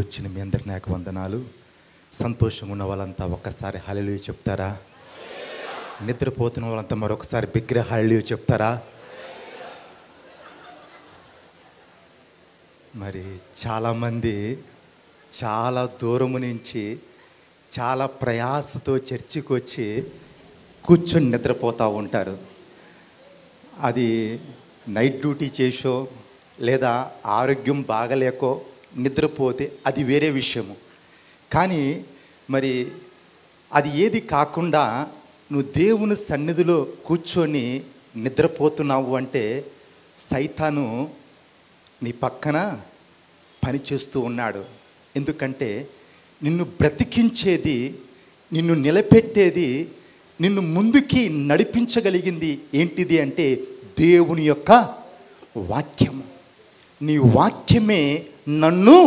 వచ్చిన మీ అందరికీ నాకు వందనాలు. సంతోషంగా ఉన్న వాళ్ళంతా ఒక్కసారి హల్లెలూయా చెప్తారా? నిద్రపోతున్న వాళ్ళంతా మరొకసారి బిగ్గర హల్లెలూయా చెప్తారా? మరి చాలామంది చాలా దూరము నుంచి చాలా ప్రయాసతో చర్చికి వచ్చి కూర్చొని నిద్రపోతూ ఉంటారు. అది నైట్ డ్యూటీ చేసో లేదా ఆరోగ్యం బాగలేకో నిద్రపోతే అది వేరే విషయము. కానీ మరి అది ఏది కాకుండా నువ్వు దేవుని సన్నిధిలో కూర్చొని నిద్రపోతున్నావు అంటే సైతాను నీ పక్కన పనిచేస్తూ ఉన్నాడు. ఎందుకంటే నిన్ను బ్రతికించేది, నిన్ను నిలబెట్టేది, నిన్ను ముందుకి నడిపించగలిగింది ఏంటిది అంటే దేవుని యొక్క వాక్యము. నీ వాక్యమే నన్ను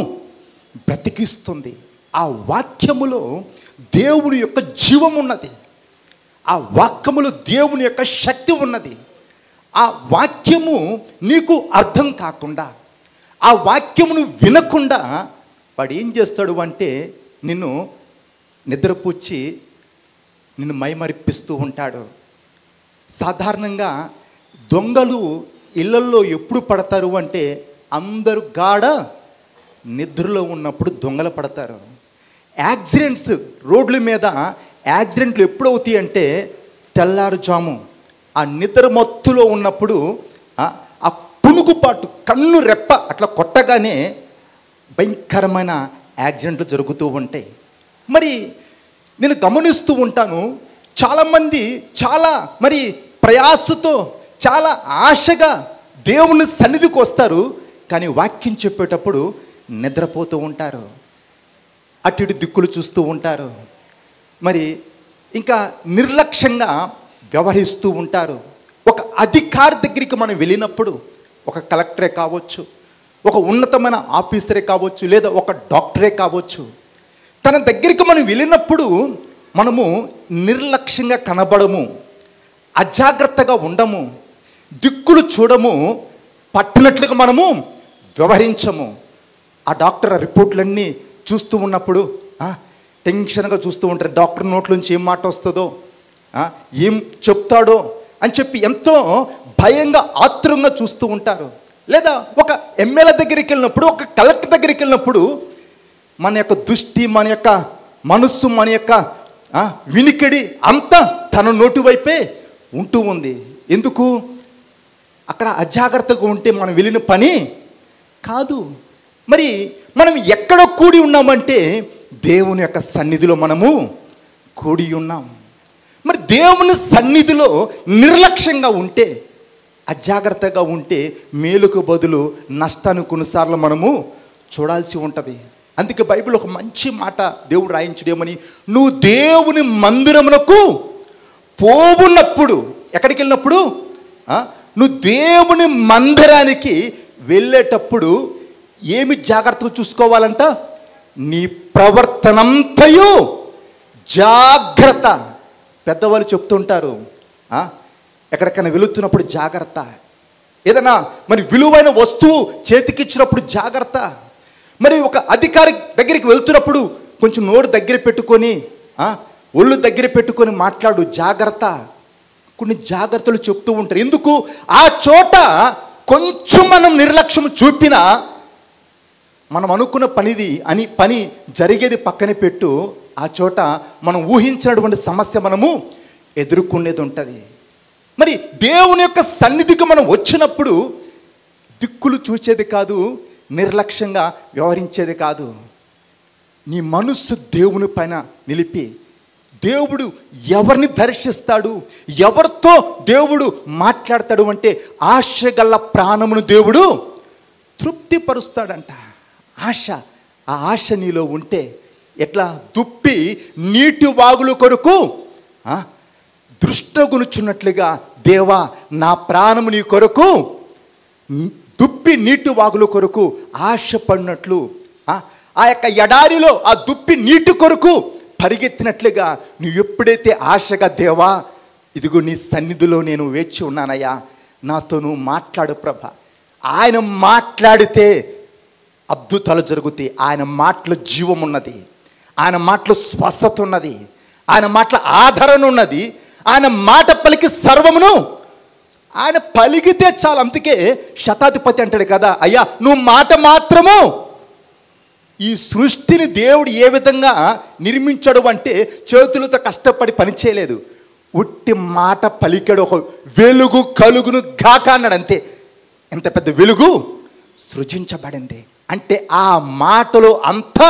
బ్రతికిస్తుంది. ఆ వాక్యములో దేవుని యొక్క జీవం ఉన్నది. ఆ వాక్యములో దేవుని యొక్క శక్తి ఉన్నది. ఆ వాక్యము నీకు అర్థం కాకుండా, ఆ వాక్యమును వినకుండా వాడు ఏం చేస్తాడు అంటే నిన్ను నిద్రపుచ్చి నిన్ను మైమరిపిస్తూ ఉంటాడు. సాధారణంగా దొంగలు ఇళ్లల్లో ఎప్పుడు పడతారు అంటే అందరూ గాఢ నిద్రలో ఉన్నప్పుడు దొంగలు పడతారు. యాక్సిడెంట్స్, రోడ్ల మీద యాక్సిడెంట్లు ఎప్పుడు అవుతాయి అంటే తెల్లారుజాము ఆ నిద్ర మత్తులో ఉన్నప్పుడు ఆ పునుగుపాటు కన్ను రెప్ప అట్లా కొట్టగానే భయంకరమైన యాక్సిడెంట్లు జరుగుతూ ఉంటాయి. మరి నేను గమనిస్తూ ఉంటాను, చాలామంది చాలా మరి ప్రయాసతో చాలా ఆశగా దేవుని సన్నిధికి వస్తారు, కానీ వాక్యం చెప్పేటప్పుడు నిద్రపోతూ ఉంటారు, అటు ఇటు దిక్కులు చూస్తూ ఉంటారు, మరి ఇంకా నిర్లక్ష్యంగా వ్యవహరిస్తూ ఉంటారు. ఒక అధికారి దగ్గరికి మనం వెళ్ళినప్పుడు, ఒక కలెక్టరే కావచ్చు, ఒక ఉన్నతమైన ఆఫీసరే కావచ్చు, లేదా ఒక డాక్టరే కావచ్చు, తన దగ్గరికి మనం వెళ్ళినప్పుడు మనము నిర్లక్ష్యంగా కనబడము, అజాగ్రత్తగా ఉండము, దిక్కులు చూడము, పట్టినట్లుగా మనము వ్యవహరించము. ఆ డాక్టర్ రిపోర్ట్లన్నీ చూస్తూ ఉన్నప్పుడు టెన్షన్గా చూస్తూ ఉంటారు. డాక్టర్ నోట్లోంచి ఏం మాట వస్తుందో, ఏం చెప్తాడో అని చెప్పి ఎంతో భయంగా ఆత్రంగా చూస్తూ ఉంటారు. లేదా ఒక ఎమ్మెల్యే దగ్గరికి వెళ్ళినప్పుడు, ఒక కలెక్టర్ దగ్గరికి వెళ్ళినప్పుడు మన యొక్క దృష్టి, మన యొక్క మనస్సు, మన యొక్క వినికిడి అంతా తన నోటి వైపే ఉంటూ ఉంది. ఎందుకు? అక్కడ అజాగ్రత్తగా ఉంటే మనం వెళ్ళిన పని కాదు. మరి మనం ఎక్కడ కూడి ఉన్నామంటే దేవుని యొక్క సన్నిధిలో మనము కూడి ఉన్నాం. మరి దేవుని సన్నిధిలో నిర్లక్ష్యంగా ఉంటే, అజాగ్రత్తగా ఉంటే మేలుకు బదులు నష్టాన్ని కొన్నిసార్లు మనము చూడాల్సి ఉంటుంది. అందుకే బైబిల్ ఒక మంచి మాట దేవుడు రాయించడేమని, నువ్వు దేవుని మందిరమునకు పోవున్నప్పుడు, ఎక్కడికి వెళ్ళినప్పుడు, నువ్వు దేవుని మందిరానికి వెళ్ళేటప్పుడు ఏమి జాగ్రత్తగా చూసుకోవాలంట? నీ ప్రవర్తనంతయు జాగ్రత్త. పెద్దవాళ్ళు చెప్తుంటారు, ఎక్కడికైనా వెళుతున్నప్పుడు జాగ్రత్త, ఏదైనా మరి విలువైన వస్తువు చేతికిచ్చినప్పుడు జాగ్రత్త, మరి ఒక అధికారి దగ్గరికి వెళ్తున్నప్పుడు కొంచెం నోరు దగ్గర పెట్టుకొని, ఒళ్ళు దగ్గర పెట్టుకొని మాట్లాడు, జాగ్రత్త. కొన్ని జాగ్రత్తలు చెప్తూ ఉంటారు. ఎందుకు? ఆ చోట కొంచెం మనం నిర్లక్ష్యం చూపినా మనం అనుకున్న పని జరిగేది పక్కన పెట్టు, ఆ చోట మనం ఊహించినటువంటి సమస్య మనము ఎదుర్కొనేది ఉంటుంది. మరి దేవుని యొక్క సన్నిధికి మనం వచ్చినప్పుడు దిక్కులు చూసేది కాదు, నిర్లక్ష్యంగా వ్యవహరించేది కాదు. నీ మనస్సు దేవుని పైన నిలిపి, దేవుడు ఎవరిని దర్శిస్తాడు, ఎవరితో దేవుడు మాట్లాడతాడు అంటే ఆశగల ప్రాణమును దేవుడు తృప్తిపరుస్తాడంట. ఆశ, ఆ ఆశ నీలో ఉంటే ఎట్లా? దుప్పి నీటి వాగుల కొరకు దృష్టగునుచున్నట్లుగా, దేవా నా ప్రాణము నీ కొరకు దుప్పి నీటి వాగుల కొరకు ఆశపడినట్లు, ఆ యొక్క ఎడారిలో ఆ దుప్పి నీటి కొరకు పరిగెత్తినట్లుగా నువ్వు ఎప్పుడైతే ఆశగా, దేవా ఇదిగో నీ సన్నిధిలో నేను వేచి ఉన్నానయ్యా, నాతో నువ్వు మాట్లాడు ప్రభా, ఆయన మాట్లాడితే అద్భుతాలు జరుగుతాయి. ఆయన మాటలో జీవం ఉన్నది, ఆయన మాటలో స్వస్థత ఉన్నది, ఆయన మాటలో ఆదరణ ఉన్నది. ఆయన మాట పలికి సర్వమును ఆయన పలికితే చాలు. అందుకే శతాధిపతి అంటాడు కదా, అయ్యా నువ్వు మాట మాత్రము. ఈ సృష్టిని దేవుడు ఏ విధంగా నిర్మించాడు అంటే చేతులతో కష్టపడి పని చేయలేదు. ఉట్టి మాట పలికాడు, ఒక వెలుగు కలుగును గాక అన్నాడు, అంతే. ఎంత పెద్ద వెలుగు సృజించబడింది అంటే ఆ మాటలో అంత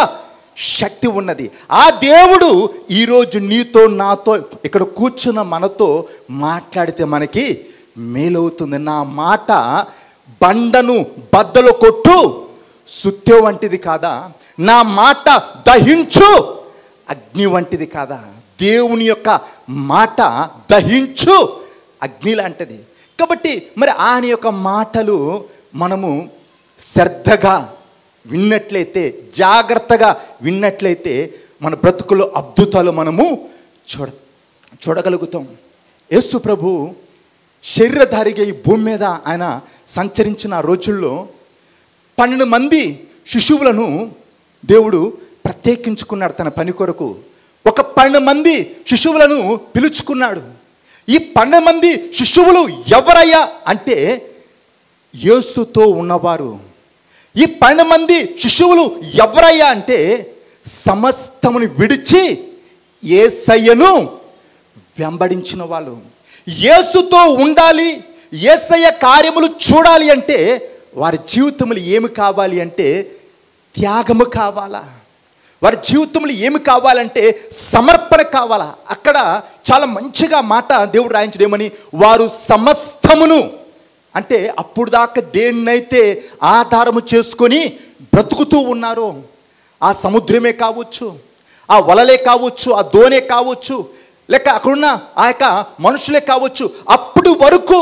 శక్తి ఉన్నది. ఆ దేవుడు ఈరోజు నీతో నాతో ఇక్కడ కూర్చున్న మనతో మాట్లాడితే మనకి మేలవుతుంది. నా మాట బండను బద్దలు కొట్టు సుత్తె వంటిది కాదా, నా మాట దహించు అగ్ని వంటిది కాదా. దేవుని యొక్క మాట దహించు అగ్ని లాంటిది. కాబట్టి మరి ఆయన యొక్క మాటలు మనము శ్రద్ధగా విన్నట్లయితే, జాగ్రత్తగా విన్నట్లయితే మన బ్రతుకులో అద్భుతాలు మనము చూడగలుగుతాం. యేసు ప్రభు శరీరధారిగా ఈ భూమి మీద ఆయన సంచరించిన రోజుల్లో 12 మంది శిశువులను దేవుడు ప్రత్యేకించుకున్నాడు తన పని కొరకు. ఒక 12 మంది శిశువులను పిలుచుకున్నాడు. ఈ 12 మంది శిశువులు ఎవరయ్యా అంటే యేసుతో ఉన్నవారు. ఈ 12 మంది శిశువులు ఎవరయ్యా అంటే సమస్తమును విడిచి యేసయ్యను వెంబడించిన వాళ్ళు. యేసుతో ఉండాలి, యేసయ్య కార్యములు చూడాలి అంటే వారి జీవితంలో ఏమి కావాలి అంటే త్యాగము కావాలా. వారి జీవితంలో ఏమి కావాలంటే సమర్పణ కావాలా. అక్కడ చాలా మంచిగా మాట దేవుడు రాయించడం ఏమని, వారు సమస్తమును అంటే అప్పుడు దాకా దేన్నైతే ఆధారము చేసుకొని బ్రతుకుతూ ఉన్నారో, ఆ సముద్రమే కావచ్చు, ఆ వలలే కావచ్చు, ఆ దోనే కావచ్చు, లేక అక్కడున్న ఆ యొక్క మనుషులే కావచ్చు, అప్పుడు వరకు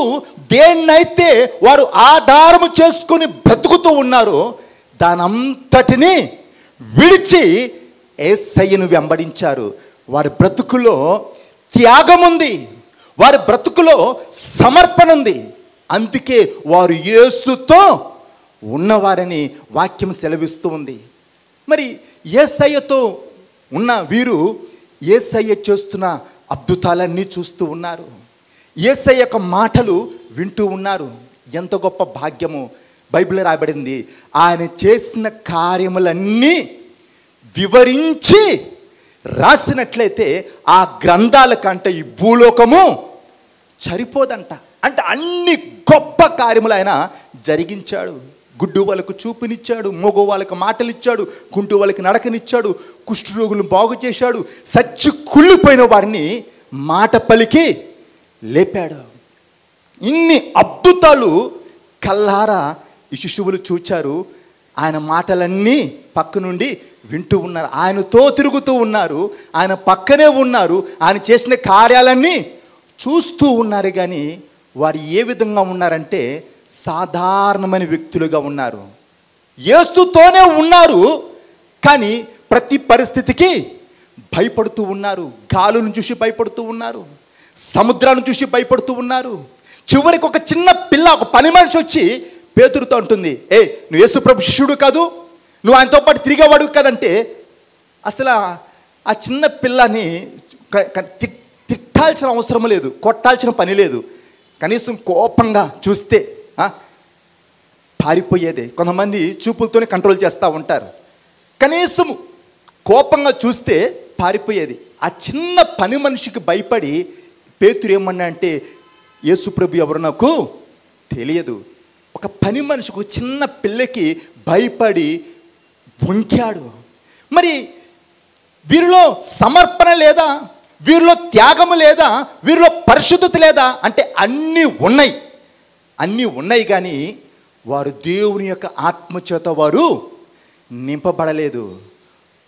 దేన్నైతే వారు ఆధారము చేసుకొని బ్రతుకుతూ ఉన్నారో దానంతటినీ విడిచి యేసయ్యను వెంబడించారు. వారి బ్రతుకులో త్యాగం ఉంది, వారి బ్రతుకులో సమర్పణ ఉంది. అందుకే వారు యేసుతో ఉన్నవారని వాక్యం సెలవిస్తూ ఉంది. మరి యేసయ్యతో ఉన్న వీరు యేసయ్య చేస్తున్న అద్భుతాలన్నీ చూస్తూ ఉన్నారు, యేసయ్య యొక్క మాటలు వింటూ ఉన్నారు. ఎంత గొప్ప భాగ్యము. బైబిల్లో రాయబడింది, ఆయన చేసిన కార్యములన్నీ వివరించి రాసినట్లయితే ఆ గ్రంథాల కంటే ఈ భూలోకము సరిపోదంట. అంటే అన్ని గొప్ప కార్యములు ఆయన జరిగించాడు. గుడ్డు వాళ్ళకు చూపునిచ్చాడు, మోగో వాళ్ళకు మాటలు ఇచ్చాడు, కుంటు వాళ్ళకి నడకనిచ్చాడు, కుష్ఠరోగులను బాగు చేశాడు, సచ్చి కుళ్ళిపోయిన వారిని మాట పలికి లేపాడు. ఇన్ని అద్భుతాలు కల్లారా ఈ శిశువులు చూచారు. ఆయన మాటలన్నీ పక్క నుండి వింటూ ఉన్నారు, ఆయనతో తిరుగుతూ ఉన్నారు, ఆయన పక్కనే ఉన్నారు, ఆయన చేసిన కార్యాలన్నీ చూస్తూ ఉన్నారు. కానీ వారు ఏ విధంగా ఉన్నారంటే సాధారణమైన వ్యక్తులుగా ఉన్నారు. యేసుతోనే ఉన్నారు కానీ ప్రతి పరిస్థితికి భయపడుతూ ఉన్నారు. గాలులను చూసి భయపడుతూ ఉన్నారు, సముద్రాన్ని చూసి భయపడుతూ ఉన్నారు. చివరికి ఒక చిన్న పిల్ల, ఒక పని మనిషి వచ్చి పేతురుతో అంటుంది, నువ్వు యేసు ప్రభు శిష్యుడు కాదు, నువ్వు ఆయనతో పాటు తిరిగేవాడు కదంటే అసలు ఆ చిన్న పిల్లని తిట్టాల్సిన అవసరం లేదు, కొట్టాల్సిన పని లేదు. కనీసం కోపంగా చూస్తే పారిపోయేదే. కొంతమంది చూపులతోనే కంట్రోల్ చేస్తూ ఉంటారు, కనీసం కోపంగా చూస్తే పారిపోయేది. ఆ చిన్న పని మనిషికి భయపడి పేతురు ఏమన్నా అంటే యేసు ప్రభు ఎవరు నాకు తెలియదు. ఒక పని మనిషి, ఒక చిన్న పిల్లకి భయపడి వణికాడు. మరి వీరిలో సమర్పణ లేదా, వీరిలో త్యాగము లేదా, వీరిలో పరిశుద్ధత లేదా అంటే అన్నీ ఉన్నాయి కానీ వారు దేవుని యొక్క ఆత్మచేత వారు నింపబడలేదు.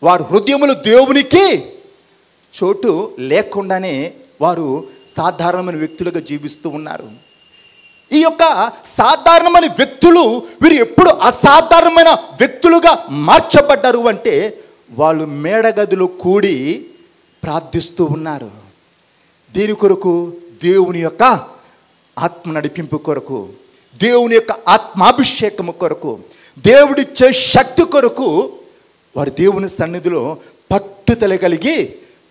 వారు హృదయములు దేవునికి చోటు లేకుండానే వారు సాధారణమైన వ్యక్తులుగా జీవిస్తూ ఉన్నారు. ఈ యొక్క సాధారణమైన వ్యక్తులు వీరు ఎప్పుడు అసాధారణమైన వ్యక్తులుగా మార్చబడ్డారు అంటే వాళ్ళు మేడగదిలో కూడి ప్రార్థిస్తూ ఉన్నారు. దీని కొరకు, దేవుని యొక్క ఆత్మ నడిపింపు కొరకు, దేవుని యొక్క ఆత్మాభిషేకము కొరకు, దేవుడిచ్చే శక్తి కొరకు వారు దేవుని సన్నిధిలో పట్టుదల కలిగి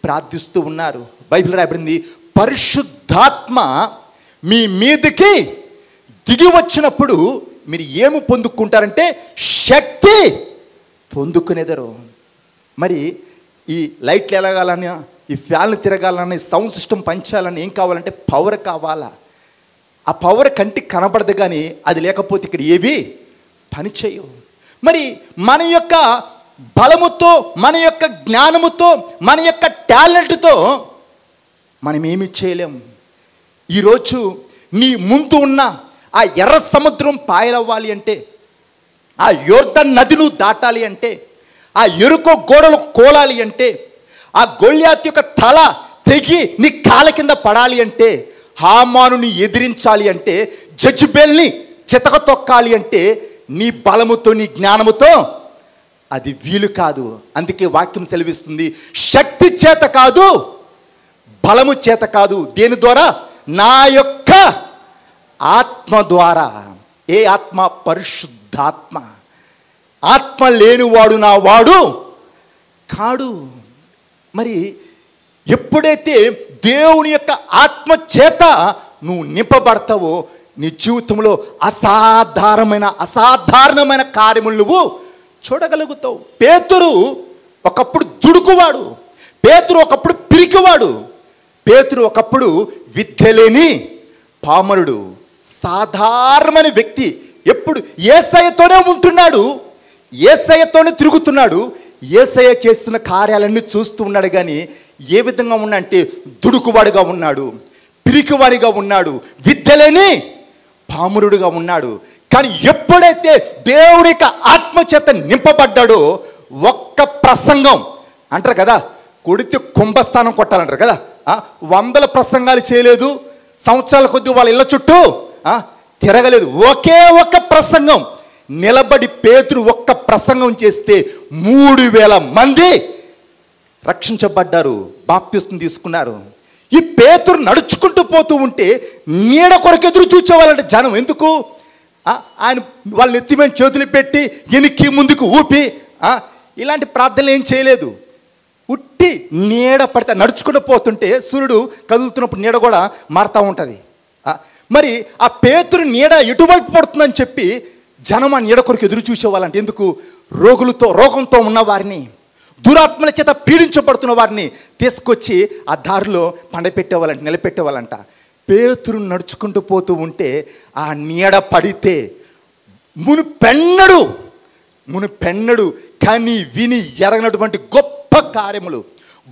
ప్రార్థిస్తూ ఉన్నారు. బైబిల్ రాయబడింది, పరిశుద్ధాత్మ మీ మీదకి దిగి వచ్చినప్పుడు మీరు ఏమి పొందుకుంటారంటే శక్తి పొందుకునేదరు. మరి ఈ లైట్లు ఎలగాలన్నా, ఈ ఫ్యాన్లు తిరగాలన్నా, ఈ సౌండ్ సిస్టమ్ పంచాలని ఏం కావాలంటే పవర్ కావాలా. ఆ పవర్ కంటికి కనబడదు, కానీ అది లేకపోతే ఇక్కడ ఏవి పనిచేయవు. మరి మన యొక్క బలముతో, మన యొక్క జ్ఞానముతో, మన యొక్క టాలెంట్తో మనం ఏమి చేయలేము. ఈరోజు నీ ముందు ఉన్న ఆ ఎర్ర సముద్రం పాయలవ్వాలి అంటే, ఆ యోర్దాను నది నువ్వు దాటాలి అంటే, ఆ ఎరుకో గోడలు కోలాలి అంటే, ఆ గొల్యాతు యొక్క తల తెగి నీ కాళ్ళ కింద పడాలి అంటే, హామానుని ఎదిరించాలి అంటే, జెజబెల్ని చితక తొక్కాలి అంటే, నీ బలముతో, నీ జ్ఞానముతో అది వీలు కాదు. అందుకే వాక్యం సెలవిస్తుంది, శక్తి చేత కాదు, బలము చేత కాదు. దేని ద్వారా? నా యొక్క ఆత్మ ద్వారా. ఏ ఆత్మ? పరిశుద్ధాత్మ. ఆత్మ లేనివాడు నా వాడు కాడు. మరి ఎప్పుడైతే దేవుని యొక్క ఆత్మ చేత నువ్వు నింపబడతావో నీ జీవితంలో అసాధారణమైన కార్యములు నువ్వు చూడగలుగుతావు. పేతురు ఒకప్పుడు దుడుకువాడు, పేతురు ఒకప్పుడు పిరికివాడు, పేతురు ఒకప్పుడు విద్య లేని పామరుడు, సాధారణమైన వ్యక్తి. ఎప్పుడు యేసయ్యతోనే ఉంటున్నాడు, యేసయ్యతోనే తిరుగుతున్నాడు, యేసయ్య చేస్తున్న కార్యాలన్నీ చూస్తూ ఉన్నాడు. కానీ ఏ విధంగా ఉన్నాడంటే దుడుకువాడిగా ఉన్నాడు, పిరికివాడిగా ఉన్నాడు, విద్య లేని పామరుడుగా ఉన్నాడు. కానీ ఎప్పుడైతే దేవుని యొక్క ఆత్మచేత నింపబడ్డాడో ఒక్క ప్రసంగం అంటారు కదా, కొడితే కుంభస్థానం కొట్టాలంటారు కదా, 100 ప్రసంగాలు చేయలేదు, సంవత్సరాల కొద్దీ వాళ్ళ ఇళ్ళ చుట్టూ తిరగలేదు. ఒకే ఒక్క ప్రసంగం నిలబడి పేతురు ఒక్క ప్రసంగం చేస్తే 3000 మంది రక్షించబడ్డారు, బాప్తిస్మం తీసుకున్నారు. ఈ పేతురు నడుచుకుంటూ పోతూ ఉంటే నీడ కొరకు ఎదురు చూచేవాళ్ళంటే జనం. ఎందుకు? ఆయన వాళ్ళ నెత్తి మీద చేతులు పెట్టి వెనక్కి ముందుకు ఊపి ఇలాంటి ప్రార్థనలు ఏం చేయలేదు. ఉట్టి నీడ పడితే నడుచుకుంటూ పోతుంటే సూర్యుడు కదులుతున్నప్పుడు నీడ కూడా మారుతూ ఉంటుంది. మరి ఆ పేతురు నీడ ఎటువైపు పడుతుందని చెప్పి జనం ఆ నీడ కొరకు ఎదురు చూసేవాళ్ళంటే. ఎందుకు? రోగంతో ఉన్న వారిని, దురాత్మల చేత పీడించబడుతున్న వారిని తీసుకొచ్చి ఆ దారిలో పండపెట్టేవాళ్ళంట, నిలబెట్టేవాళ్ళంట. పేతురు నడుచుకుంటూ పోతూ ఉంటే ఆ నీడ పడితే మునుపెన్నడు కానీ విని ఎరగనటువంటి గొప్ప కార్యములు,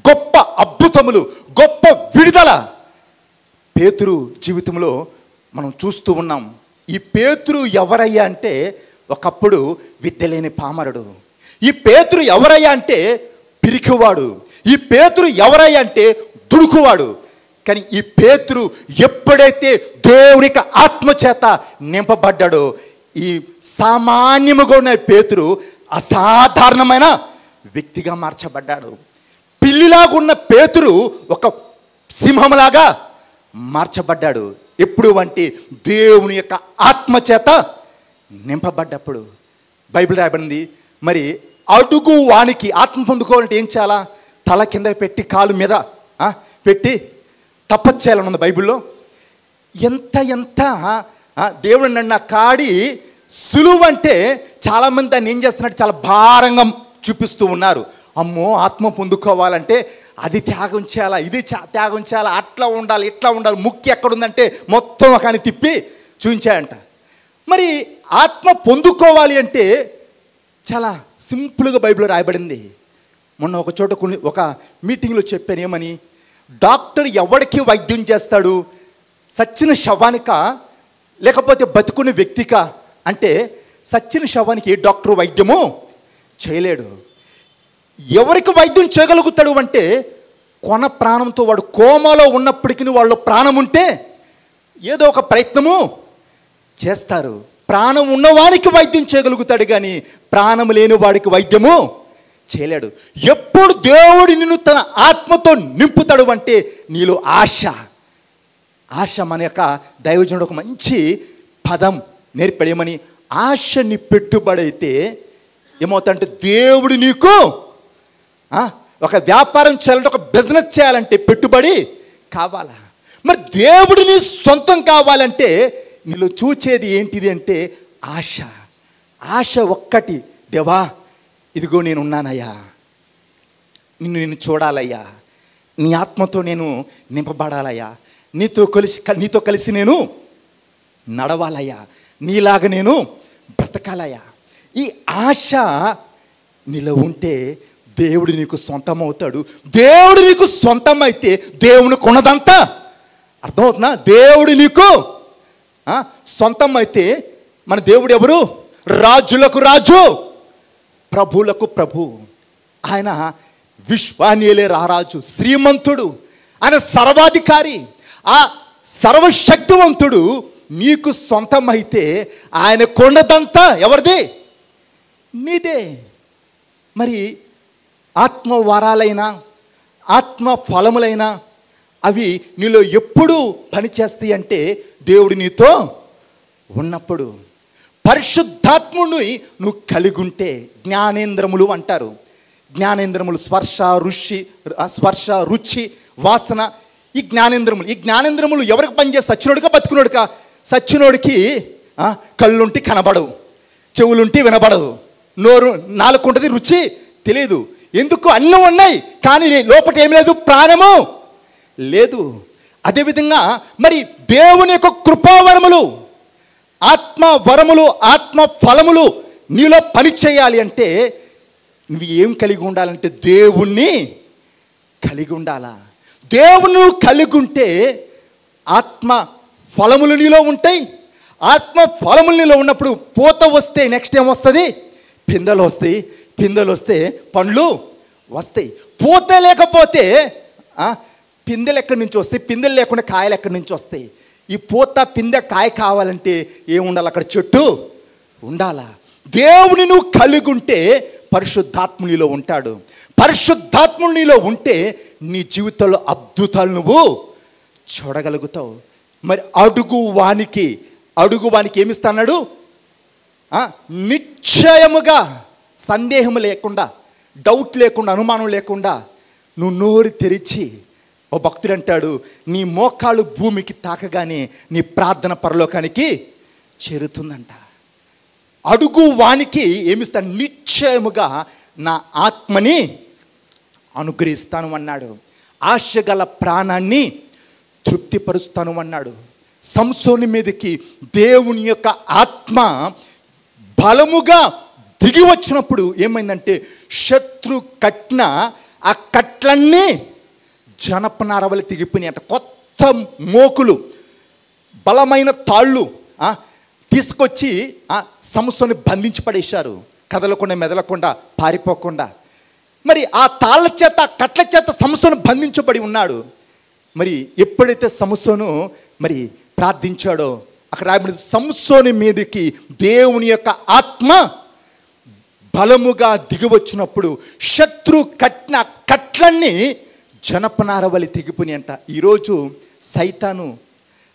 గొప్ప అద్భుతములు, గొప్ప విడుదల పేతురు జీవితంలో మనం చూస్తూ ఉన్నాం. ఈ పేతురు ఎవరయ్యా అంటే ఒకప్పుడు విద్య లేని పామరుడు. ఈ పేతురు ఎవరయ్యా అంటే పిరికివాడు. ఈ పేతురు ఎవరయ్యా అంటే దుడుకువాడు. కానీ ఈ పేతురు ఎప్పుడైతే దేవుని యొక్క ఆత్మచేత నింపబడ్డాడో ఈ సామాన్యముగా ఉన్న పేతురు అసాధారణమైన వ్యక్తిగా మార్చబడ్డాడు. పిల్లిలాగా ఉన్న పేతురు ఒక సింహంలాగా మార్చబడ్డాడు. ఎప్పుడు అంటే దేవుని యొక్క ఆత్మచేత నింపబడ్డప్పుడు. బైబిల్ రాయబడింది, మరి అడుగు వానికి ఆత్మ పొందుకోవాలంటే ఏం చేయాలా? తల కింద పెట్టి కాలు మీద పెట్టి తపస్సు చేయాలని ఉంది బైబిల్లో. ఎంత దేవుడు నన్ను కాడి సులువు అంటే చాలామంది దాన్ని ఏం చేస్తున్నట్టు చాలా భారంగా చూపిస్తూ ఉన్నారు. అమ్మో, ఆత్మ పొందుకోవాలంటే అది త్యాగం చేయాలా, ఇది త్యాగం చేయాలా, అట్లా ఉండాలి, ఇట్లా ఉండాలి, ముక్కి ఎక్కడుందంటే మొత్తం కానీ తిప్పి చూపించాయంట. మరి ఆత్మ పొందుకోవాలి అంటే చాలా సింపుల్గా బైబిల్లో రాయబడింది. మొన్న ఒక చోట ఒక మీటింగ్లో చెప్పాను, ఏమని? డాక్టర్ ఎవరికి వైద్యం చేస్తాడు? సచ్చిన శవానికా లేకపోతే బతుకున్న వ్యక్తికా అంటే సచ్చిన శవానికి ఏ డాక్టర్ వైద్యము చేయలేడు. ఎవరికి వైద్యం చేయగలుగుతాడు అంటే కొన ప్రాణంతో, వాడు కోమాలో ఉన్నప్పటికీ వాళ్ళు ప్రాణం ఉంటే ఏదో ఒక ప్రయత్నము చేస్తారు. ప్రాణం ఉన్నవానికి వైద్యం చేయగలుగుతాడు, కానీ ప్రాణం లేని వాడికి వైద్యము చేయలేడు. ఎప్పుడు దేవుడు నిన్ను తన ఆత్మతో నింపుతాడు అంటే నీలో ఆశ. మన యొక్క దైవజనుడు ఒక మంచి పదం నేర్పడేమని, ఆశ నీ పెట్టుబడి అయితే ఏమవుతుందంటే దేవుడు నీకు ఒక వ్యాపారం చేయాలంటే, ఒక బిజినెస్ చేయాలంటే పెట్టుబడి కావాలా? మరి దేవుడు నీ సొంతం కావాలంటే నీలో చూచేది ఏంటిది అంటే ఆశ. ఆశ ఒక్కటి, దేవా ఇదిగో నేను ఉన్నానయ్యా, నిన్ను చూడాలయ్యా, నీ ఆత్మతో నేను నింపబడాలయ్యా, నీతో కలిసి నేను నడవాలయ్యా, నీలాగా నేను బ్రతకాలయ్యా. ఈ ఆశ నీలో ఉంటే దేవుడు నీకు సొంతం అవుతాడు. దేవుడు నీకు సొంతం అయితే దేవుని కొన్నదంతా అర్థమవుతుందా? దేవుడు నీకు సొంతం అయితే మన దేవుడు ఎవరు? రాజులకు రాజు, ప్రభువులకు ప్రభు. ఆయన విశ్వానియలే రారాజు, శ్రీమంతుడు, ఆయన సర్వాధికారి, ఆ సర్వశక్తివంతుడు నీకు సొంతం అయితే ఆయన కొండదంతా ఎవరిది? నీదే. మరి ఆత్మ వరాలైనా ఆత్మ ఫలములైనా అవి నీలో ఎప్పుడు పనిచేస్తాయి అంటే దేవుడు నీతో ఉన్నప్పుడు. పరిశుద్ధాత్ముని నువ్వు కలిగి ఉంటే, జ్ఞానేంద్రములు అంటారు. జ్ఞానేంద్రములు స్పర్శ రుచి వాసన, ఈ జ్ఞానేంద్రములు ఎవరికి పనిచేస్తే సచ్చినోడికా బతుకునోడికా? సచ్చినోడికి కళ్ళుంటి కనబడవు, చెవులుంటి వినబడవు, నాలుగు ఉంటుంది, రుచి తెలియదు. ఎందుకు? అన్నీ ఉన్నాయి కానీ లోపల ఏం లేదు, ప్రాణము లేదు. అదేవిధంగా మరి దేవుని యొక్క కృపావరములు, ఆత్మ వరములు, ఆత్మ ఫలములు నీలో పని చేయాలి అంటే నువ్వు ఏం కలిగి ఉండాలంటే దేవుణ్ణి కలిగి ఉండాలా. దేవుని కలిగి ఉంటే ఆత్మ ఫలములు నీలో ఉంటాయి. ఆత్మ ఫలములు నీలో ఉన్నప్పుడు పూత వస్తే నెక్స్ట్ ఏం వస్తుంది? పిందెలు వస్తాయి. పిందెలు వస్తే పండ్లు వస్తాయి. పూత లేకపోతే పిందెలు ఎక్కడి నుంచి వస్తాయి? పిందెలు లేకుండా కాయలు ఎక్కడి నుంచి వస్తాయి? ఈ పూత పిందె కాయ కావాలంటే ఏముండాలి? అక్కడ చెట్టు ఉండాలా. దేవుని నువ్వు కలిగి ఉంటే పరిశుద్ధాత్మునిలో ఉంటాడు. పరిశుద్ధాత్మునిలో ఉంటే నీ జీవితంలో అద్భుతాలు నువ్వు చూడగలుగుతావు. మరి అడుగు వానికి ఏమిస్తున్నాడు? నిశ్చయముగా, సందేహం లేకుండా, డౌట్ లేకుండా, అనుమానం లేకుండా నువ్వు నోరు తెరిచి, ఓ భక్తుడు అంటాడు, నీ మోకాళ్ళు భూమికి తాకగానే నీ ప్రార్థన పరలోకానికి చేరుతుందంట. అడుగు వానికి ఏమిస్తాను? నిశ్చయముగా నా ఆత్మని అనుగ్రహిస్తాను అన్నాడు. ఆశగల ప్రాణాన్ని తృప్తిపరుస్తాను అన్నాడు. సంసోని మీదకి దేవుని యొక్క ఆత్మ బలముగా దిగి వచ్చినప్పుడు ఏమైందంటే శత్రు కట్టిన ఆ కట్లన్నీ జనపనారవలి తెగిపోయినాయి అంట. కొత్త మోకులు, బలమైన తాళ్ళు తీసుకొచ్చి సంసోని బంధించి పడేశారు, కదలకుండా మెదలకుండా పారిపోకుండా. మరి ఆ తాళ్ళ చేత, కట్ల చేత సంసోను బంధించబడి ఉన్నాడు. మరి ఎప్పుడైతే సంసోను మరి ప్రార్థించాడో అక్కడ రాయబడింది, సంసోని మీదకి దేవుని యొక్క ఆత్మ బలముగా దిగివచ్చినప్పుడు శత్రు కట్టిన కట్లన్నీ జనపనారవలి తెగిపోయి అంట. ఈరోజు సైతాను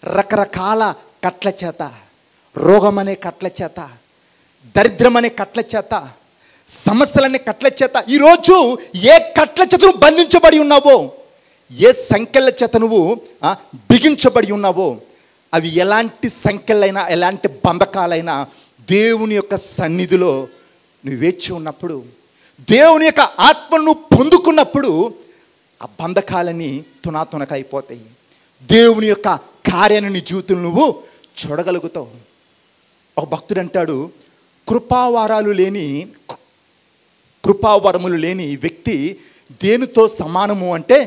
రకరకాల కట్ల చేత, రోగమనే కట్ల చేత, దరిద్రమనే కట్ల చేత, సమస్యలనే కట్ల చేత, ఈరోజు ఏ కట్ల చేత నువ్వు బంధించబడి ఉన్నావో, ఏ సంఖ్యల చేత నువ్వు బిగించబడి ఉన్నావో, అవి ఎలాంటి సంఖ్యలైనా ఎలాంటి బంధకాలైనా దేవుని యొక్క సన్నిధిలో నువ్వు వేచి ఉన్నప్పుడు, దేవుని యొక్క ఆత్మను నువ్వు పొందుకున్నప్పుడు ఆ బంధకాలని తునాతునకైపోతాయి. దేవుని యొక్క కార్యాన్ని నీ జీవితంలో నువ్వు చూడగలుగుతావు. ఒక భక్తుడు అంటాడు, కృపావరములు లేని వ్యక్తి దేనితో సమానము అంటే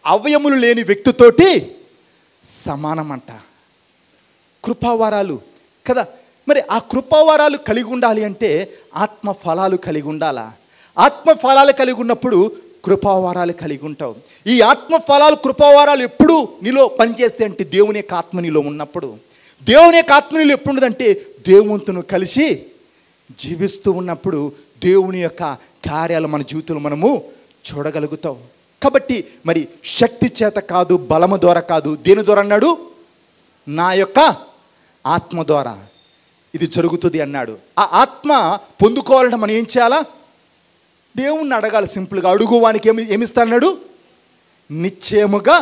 అవయములు లేని వ్యక్తితోటి సమానమంట. కృపావరాలు కదా. మరి ఆ కృపావరాలు కలిగి ఉండాలి అంటే ఆత్మ ఫలాలు కలిగి ఉండాలా. ఆత్మ ఫలాలు కలిగి ఉన్నప్పుడు కృపావరాలు కలిగి ఉంటావు. ఈ ఆత్మ ఫలాలు, కృపావరాలు ఎప్పుడు నీలో పనిచేస్తే అంటే దేవుని యొక్క ఆత్మ నీలో ఉన్నప్పుడు. దేవుని యొక్క ఆత్మ నీలో ఎప్పుడు ఉండదంటే దేవునితో కలిసి జీవిస్తూ ఉన్నప్పుడు దేవుని యొక్క కార్యాలు మన జీవితంలో మనము చూడగలుగుతాం. కాబట్టి మరి శక్తి చేత కాదు, బలము ద్వారా కాదు, దేని ద్వారా అన్నాడు? నా యొక్క ఆత్మ ద్వారా. ఇది జరుగుతుంది అన్నాడు. ఆ ఆత్మ పొందుకోవాలంటే మనం ఏం చేయాలా? దేవుణ్ణి అడగాలి. సింపుల్గా అడుగు వానికి ఏమిస్తాడు? నిశ్చయముగా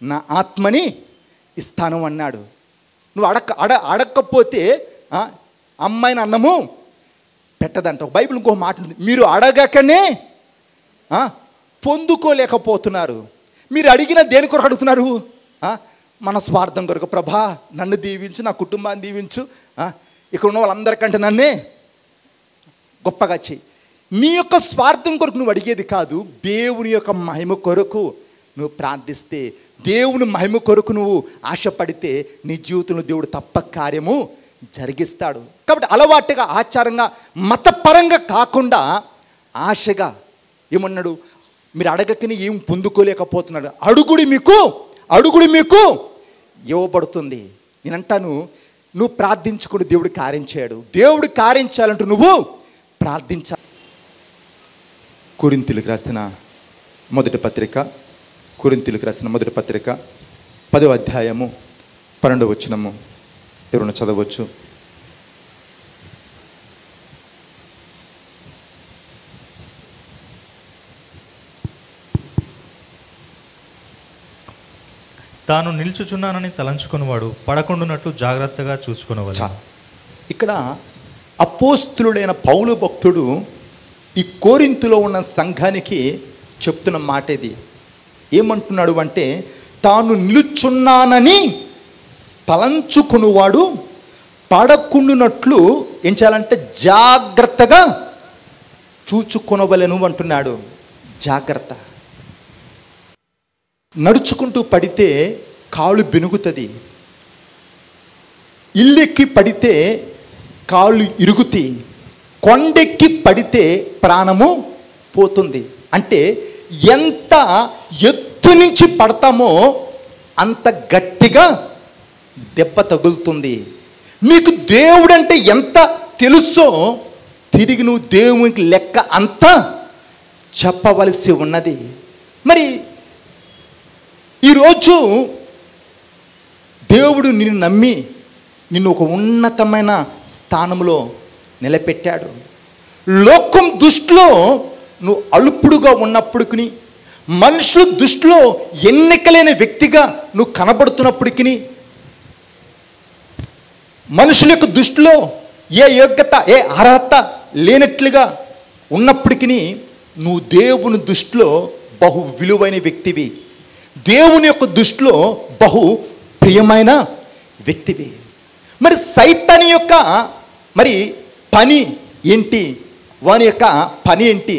నా ఆత్మని ఇస్తాను అన్నాడు. నువ్వు అడగకపోతే అమ్మాయిని అన్నము పెట్టదంట. బైబిల్ ఇంకో మాట ఉంది, మీరు అడగకనే పొందుకోలేకపోతున్నారు. మీరు అడిగిన దేని కొరకు అడుగుతున్నారు? మన స్వార్థం కొరకు. ప్రభా నన్ను దీవించు, నా కుటుంబాన్ని దీవించు, ఇక్కడ ఉన్న వాళ్ళందరికంటే నన్నే గొప్పగా చెయ్యి. నీ యొక్క స్వార్థం కొరకు నువ్వు అడిగేది కాదు, దేవుని యొక్క మహిమ కొరకు నువ్వు ప్రార్థిస్తే, దేవుని మహిమ కొరకు నువ్వు ఆశపడితే నీ జీవితంలో దేవుడు తప్ప కార్యము జరిగిస్తాడు. కాబట్టి అలవాటుగా, ఆచారంగా, మతపరంగా కాకుండా ఆశగా ఏమన్నాడు? మీరు అడగకని ఏం పొందుకోలేకపోతున్నాడు. అడుగుడి మీకు ఇవ్వబడుతుంది. నేనంటాను, నువ్వు ప్రార్థించుకుని దేవుడు కార్యం చేయడు. దేవుడు కార్యం చేయాలంటూ నువ్వు ప్రార్థించాలి. కొరింథీయులకు రాసిన మొదటి పత్రిక 10వ అధ్యాయము 12వ వచనము ఎవరైనా చదవచ్చు. తాను నిల్చుచున్నానని తలంచుకున్నవాడు పడకుండునట్లు జాగ్రత్తగా చూసుకునేవాడు. ఇక్కడ అపోస్తులుడైన పౌలు భక్తుడు ఈ కొరింథులో ఉన్న సంఘానికి చెప్తున్న మాట ఇది. ఏమంటున్నాడు అంటే, తాను నిలుచున్నానని తలంచుకునివాడు పడకుండునట్లు ఏం చేయాలంటే జాగ్రత్తగా చూచుకొనవలెను అంటున్నాడు. జాగ్రత్త. నడుచుకుంటూ పడితే కాళ్ళు బెనుగుతుంది, ఇల్లెక్కి పడితే కాళ్ళు ఇరుగుతాయి, కొండెక్కి పడితే ప్రాణము పోతుంది. అంటే ఎంత ఎత్తు నుంచి పడతామో అంత గట్టిగా దెబ్బ తగులుతుంది. నీకు దేవుడంటే ఎంత తెలుసో తిరిగి నువ్వు దేవునికి లెక్క అంతా చెప్పవలసి ఉన్నది. మరి ఈరోజు దేవుడు నిన్ను నమ్మి నిన్ను ఒక ఉన్నతమైన స్థానంలో నిలబెట్టాడు. లోకం దృష్టిలో నువ్వు అల్పుడుగా ఉన్నప్పటికీ, మనుషుల దృష్టిలో ఎన్నికలేని వ్యక్తిగా నువ్వు కనబడుతున్నప్పటికీ, మనుషుల యొక్క దృష్టిలో ఏ యోగ్యత, ఏ అర్హత లేనట్లుగా ఉన్నప్పటికీ నువ్వు దేవుని దృష్టిలో బహు విలువైన వ్యక్తివి. దేవుని యొక్క దృష్టిలో బహు ప్రియమైన వ్యక్తివి. మరి సైతాను యొక్క పని ఏంటి? వాని యొక్క పని ఏంటి?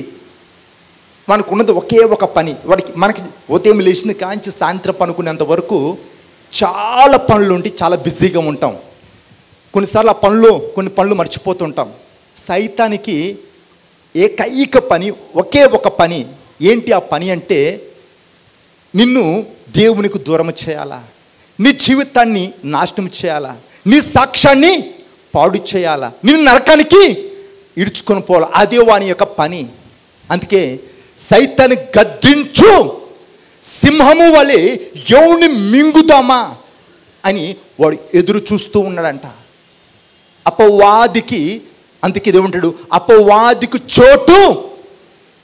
మనకు ఉన్నది ఒకే ఒక పని. మనకి ఉదయం లేచిన కాంచి సాయంత్రం పనుకునేంత వరకు చాలా పనులు ఉండి చాలా బిజీగా ఉంటాం. కొన్నిసార్లు కొన్ని పనులు మర్చిపోతుంటాం. సైతానికి ఏకైక పని, ఒకే ఒక పని. ఏంటి ఆ పని అంటే, నిన్ను దేవునికి దూరం చేయాలా, నీ జీవితాన్ని నాశనం చేయాలా, నీ సాక్ష్యాన్ని పాడు చేయాలా, నిన్ను నరకానికి ఇడ్చుకొని పోవాలా. అదే వాని యొక్క పని. అందుకే సైతాన్ని గద్దించు, సింహము వలె ఎవరిని మింగుదామా అని వాడు ఎదురు చూస్తూ ఉన్నాడంట. అపవాదికి, అందుకే ఏమంటాడు, అపవాదికి చోటు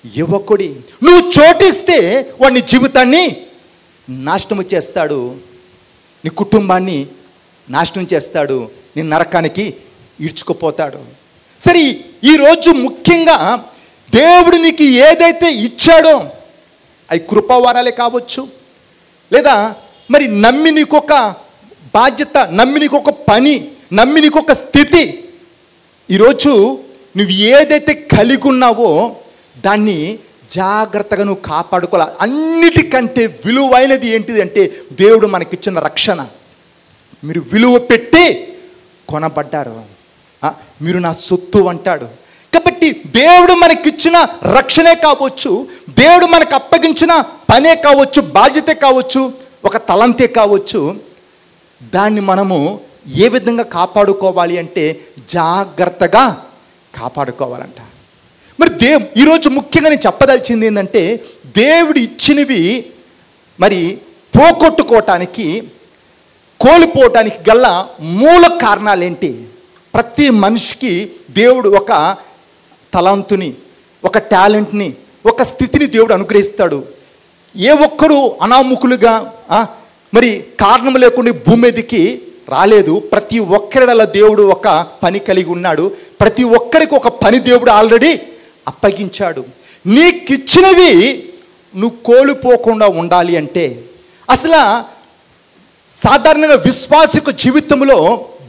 యువకుడి. నువ్వు చోటిస్తే వాడి జీవితాన్ని నాశనం చేస్తాడు, నీ కుటుంబాన్ని నాశనం చేస్తాడు, నీ నరకానికి ఈడ్చుకుపోతాడు. సరే, ఈరోజు ముఖ్యంగా దేవుడు నీకు ఏదైతే ఇచ్చాడో అవి కృపావరాలే కావచ్చు, లేదా మరి నమ్మి నీకొక బాధ్యత, నమ్మి నీకొక పని, నమ్మి నీకొక స్థితి. ఈరోజు నువ్వు ఏదైతే కలిగి ఉన్నావో దాన్ని జాగ్రత్తగా నువ్వు కాపాడుకోవాలి. అన్నిటికంటే విలువైనది ఏంటిది అంటే దేవుడు మనకిచ్చిన రక్షణ. మీరు విలువ పెట్టి కొనబడ్డారు, మీరు నా సొత్తు అంటాడు. కాబట్టి దేవుడు మనకిచ్చిన రక్షణే కావచ్చు, దేవుడు మనకు అప్పగించిన పనే కావచ్చు, బాధ్యత కావచ్చు, ఒక తలంతే కావచ్చు, దాన్ని మనము ఏ విధంగా కాపాడుకోవాలి అంటే జాగ్రత్తగా కాపాడుకోవాలంట. మరి ఈరోజు ముఖ్యంగా నేను చెప్పదలిచింది ఏంటంటే, దేవుడు ఇచ్చినవి మరి పోగొట్టుకోవటానికి, కోల్పోవటానికి గల మూల కారణాలు ఏంటి? ప్రతి మనిషికి దేవుడు ఒక తలాంతుని, ఒక టాలెంట్ని, ఒక స్థితిని దేవుడు అనుగ్రహిస్తాడు. ఏ ఒక్కరూ అనాముకులుగా మరి కారణం లేకుండా భూమి మీదకి రాలేదు. ప్రతి ఒక్కరిడల దేవుడు ఒక పని కలిగి ఉన్నాడు. ప్రతి ఒక్కరికి ఒక పని దేవుడు ఆల్రెడీ అప్పగించాడు. నీకిచ్చినవి నువ్వు కోల్పోకుండా ఉండాలి అంటే, అసలు సాధారణంగా విశ్వాసిక జీవితంలో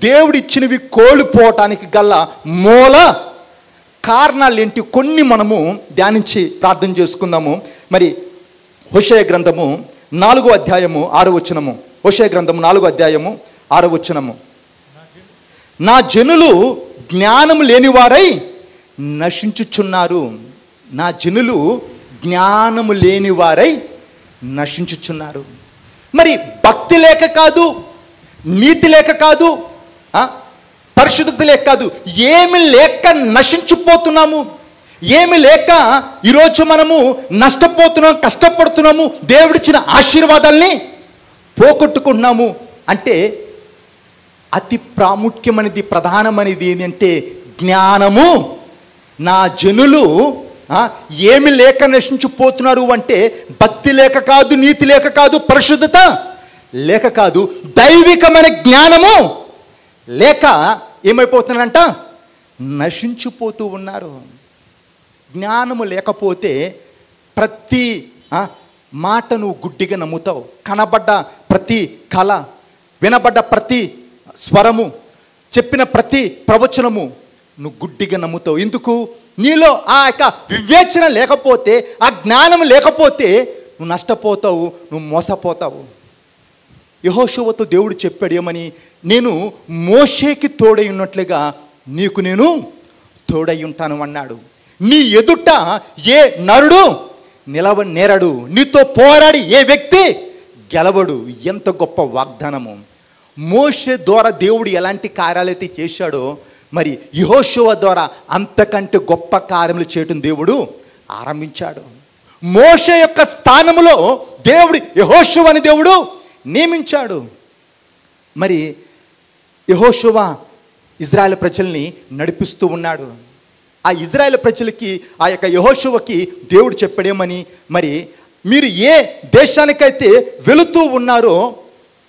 దేవుడు ఇచ్చినవి కోల్పోవటానికి గల మూల కారణాలు ఏంటి కొన్ని మనము ధ్యానించి ప్రార్థన చేసుకుందాము. మరి హోషేయ గ్రంథము 4వ అధ్యాయము 6వ వచనము. హోషేయ గ్రంథము 4వ అధ్యాయము 6వ వచనము. నా జనులు జ్ఞానము లేనివారై నశించుచున్నారు. నా జనులు జ్ఞానము లేనివారై నశించుచున్నారు. మరి భక్తి లేక కాదు, నీతి లేక కాదు, పరిశుద్ధత లేక కాదు, ఏమి లేక నశించిపోతున్నాము. ఏమి లేక ఈరోజు మనము నష్టపోతున్నాము, కష్టపడుతున్నాము, దేవుడిచ్చిన ఆశీర్వాదాల్ని పోగొట్టుకుంటున్నాము. అంటే అతి ప్రాముఖ్యమైనది, ప్రధానమైనది ఏంటంటే జ్ఞానము. నా జనులు ఏమి లేక నశించిపోతున్నారు అంటే భక్తి లేక కాదు, నీతి లేక కాదు, పరిశుద్ధత లేక కాదు, దైవికమైన జ్ఞానము లేక ఏమైపోతున్నారంట, నశించిపోతూ ఉన్నారు. జ్ఞానము లేకపోతే ప్రతి మాట నువ్వు గుడ్డిగా నమ్ముతావు. కనబడ్డ ప్రతి కళ, వినబడ్డ ప్రతి స్వరము, చెప్పిన ప్రతి ప్రవచనము నువ్వు గుడ్డిగా నమ్ముతావు. ఎందుకు? నీలో ఆ యొక్క వివేచన లేకపోతే, ఆ జ్ఞానం లేకపోతే నువ్వు నష్టపోతావు, నువ్వు మోసపోతావు. యెహోషువతో దేవుడు చెప్పాడు ఏమని? నేను మోషేకి తోడై ఉన్నట్లుగా నీకు నేను తోడై ఉంటాను అన్నాడు. నీ ఎదుట ఏ నరుడు నిలవనేరడు, నీతో పోరాడి ఏ వ్యక్తి గెలవడు. ఎంత గొప్ప వాగ్దానము! మోషే ద్వారా దేవుడు ఎలాంటి కార్యాలైతే చేశాడో, మరి యెహోషువ ద్వారా అంతకంటే గొప్ప కార్యములు చేయటం దేవుడు ఆరంభించాడు. మోషే యొక్క స్థానంలో దేవుడు యెహోషువ అని దేవుడు నియమించాడు. మరి యెహోషువ ఇజ్రాయెల్ ప్రజల్ని నడిపిస్తూ ఉన్నాడు. ఆ ఇజ్రాయెల్ ప్రజలకి, ఆ యొక్క యెహోషువకి దేవుడు చెప్పడేమని? మరి మీరు ఏ దేశానికైతే వెళుతూ ఉన్నారో,